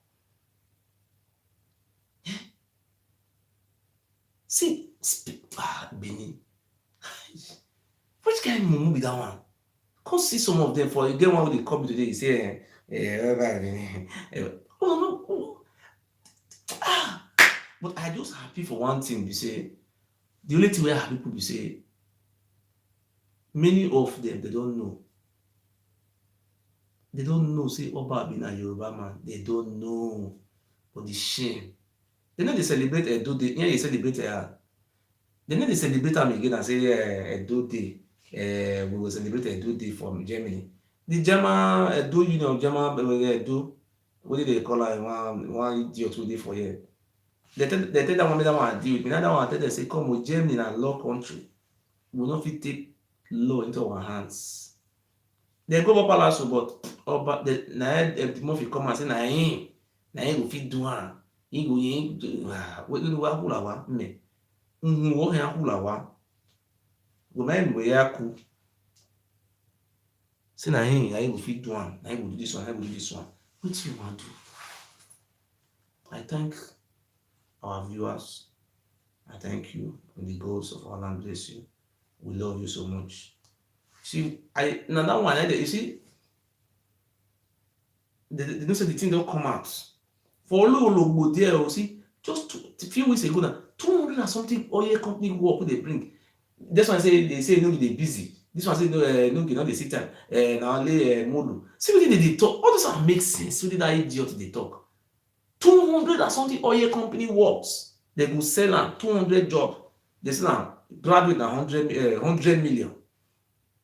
See, Benin. Which kind of mumu be that one? Come see some of them for you get one wey dey come today. You say, oh no. But I just happy for one thing. You say the only thing where happy people be say many of them they don't know. They don't know. Say Oba being a Yoruba man. They don't know. But the shame. They know they celebrate Edo Day. Yeah, they celebrate. They know they celebrate them again and say Edo Day. We will celebrate Edo Day from Germany. The German Edo Union, German Edo. what did they call her? One idiot with it for here. They tell that one, that one deal with me. That one tell them say, come with Germany in a law country. We not fit take law into our hands. They go up palace, but the month come and say na him go fit do am. He go we wa hula wa me. Wo he hula wa. Go na him we yaku. Say na him go fit do am. Na him go do this one, na him go do this one. What you want to do? I thank our viewers. I thank you. And the gods of our land bless you. We love you so much. See, now that one, you see, they don't say the thing don't come out. For Ugbo there, you see, just a few weeks ago now, 200 and something oil company work they bring. This one they say no, they busy. This one say no, no, they sit time. Now only model. See what they talk. All this one makes sense. What that idiot they talk. 200 and something oil company works. They go sell them 200 job. They sell them graduate na 100 million.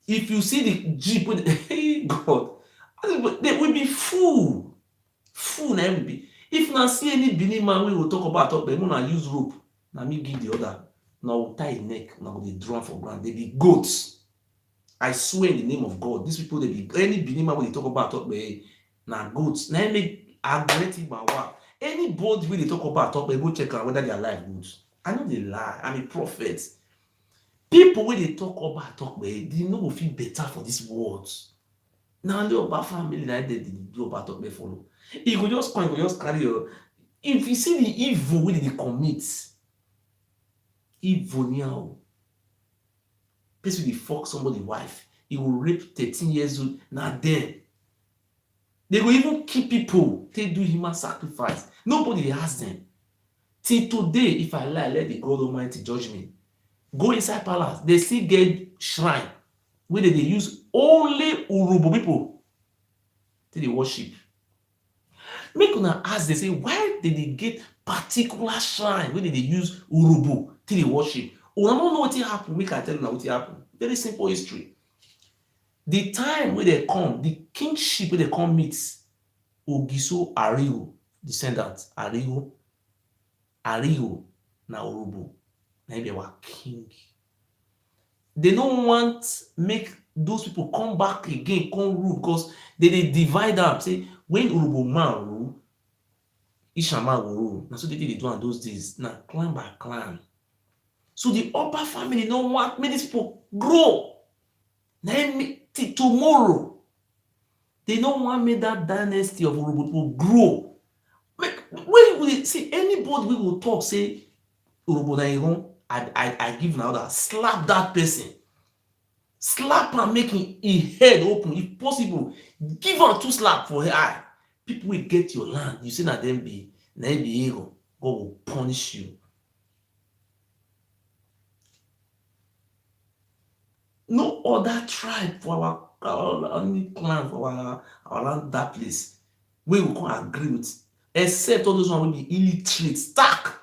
If you see the Jeep with hey God, they will be full na will be. If na see any Benin man we will talk about but na use rope, na me give the other. Now we'll tie neck, now they draw for ground. They be goats. I swear in the name of God, these people they be any Benin man when they talk about but na goats. Now make aggressive and what. Anybody when they talk about but go check out whether they are alive good. I know they lie. I'm a prophet. People when they talk about they no go feel better for these words. Now the Oba family like they do about talk follow. You go just come, you go just carry your. If you see the evil when they commit, evil now. Person they fuck somebody's wife, he will rape 13 years old. Now then, they will even kill people. They do human sacrifice. Nobody has them. Till today, if I lie, let the God Almighty judge me. Go inside palace, they still get shrine where they use only Urhobo people till they worship. Make una ask, they say, why did they get particular shrine where they use Urhobo till they worship? Una don't know what happened. Make I tell you what happened. Very simple history. The time where they come, the kingship where they come meet Ogiso Arigo, descendants, Arigo na Urhobo. Now they were king. They don't want make those people come back again, come rule because they divide up. Say when Urhobo man rule, Ishama will rule. Now so they do on those days. Now clan by clan. So the upper family don't want make these people grow. Now tomorrow they don't want make that dynasty of Urhobo people grow. When we see anybody we will talk say Urhobo na I give now that slap that person, slap and making his head open if possible. Give her 2 slap for her eye. People will get your land. You say that them be ego. God will punish you. No other tribe for our only clan for our land that place we will come agree with, except all those one will be illiterate, stark.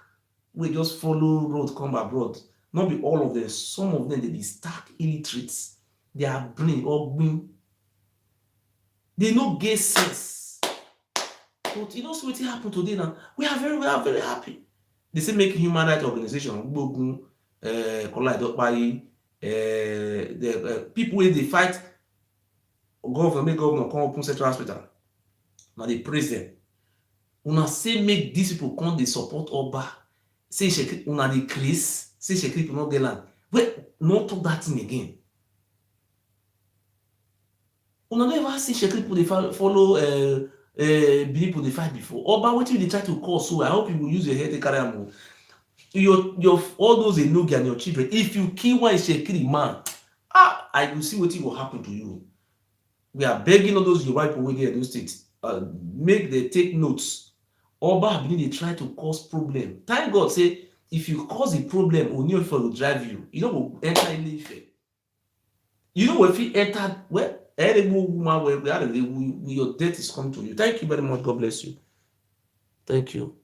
We just follow road come abroad. Not be all of them. Some of them they be stark illiterates. They are brain or being. They no get sense. But you know what happened today now? We are very happy. They say make human rights organization collide up by the people where they fight government, make government come open central hospital. Now they praise them. Una say make these people come they support Oba. Say una dey Chris, say people not get land. Wait, not talk that thing again. Una never see people they follow people they fight before. Oba, what you they try to cause? So I hope you will use your head to carry am. Your all those Enogi and your children. If you kill one Itsekiris man, I will see what will happen to you. We are begging all those Yoruba people who those states. Make they take notes. Oba they try to cause problem. Thank God say if you cause a problem, Oniofe will drive you. You know go enter Ile-Ife. You know if you enter where your death is coming to you. Thank you very much. God bless you. Thank you.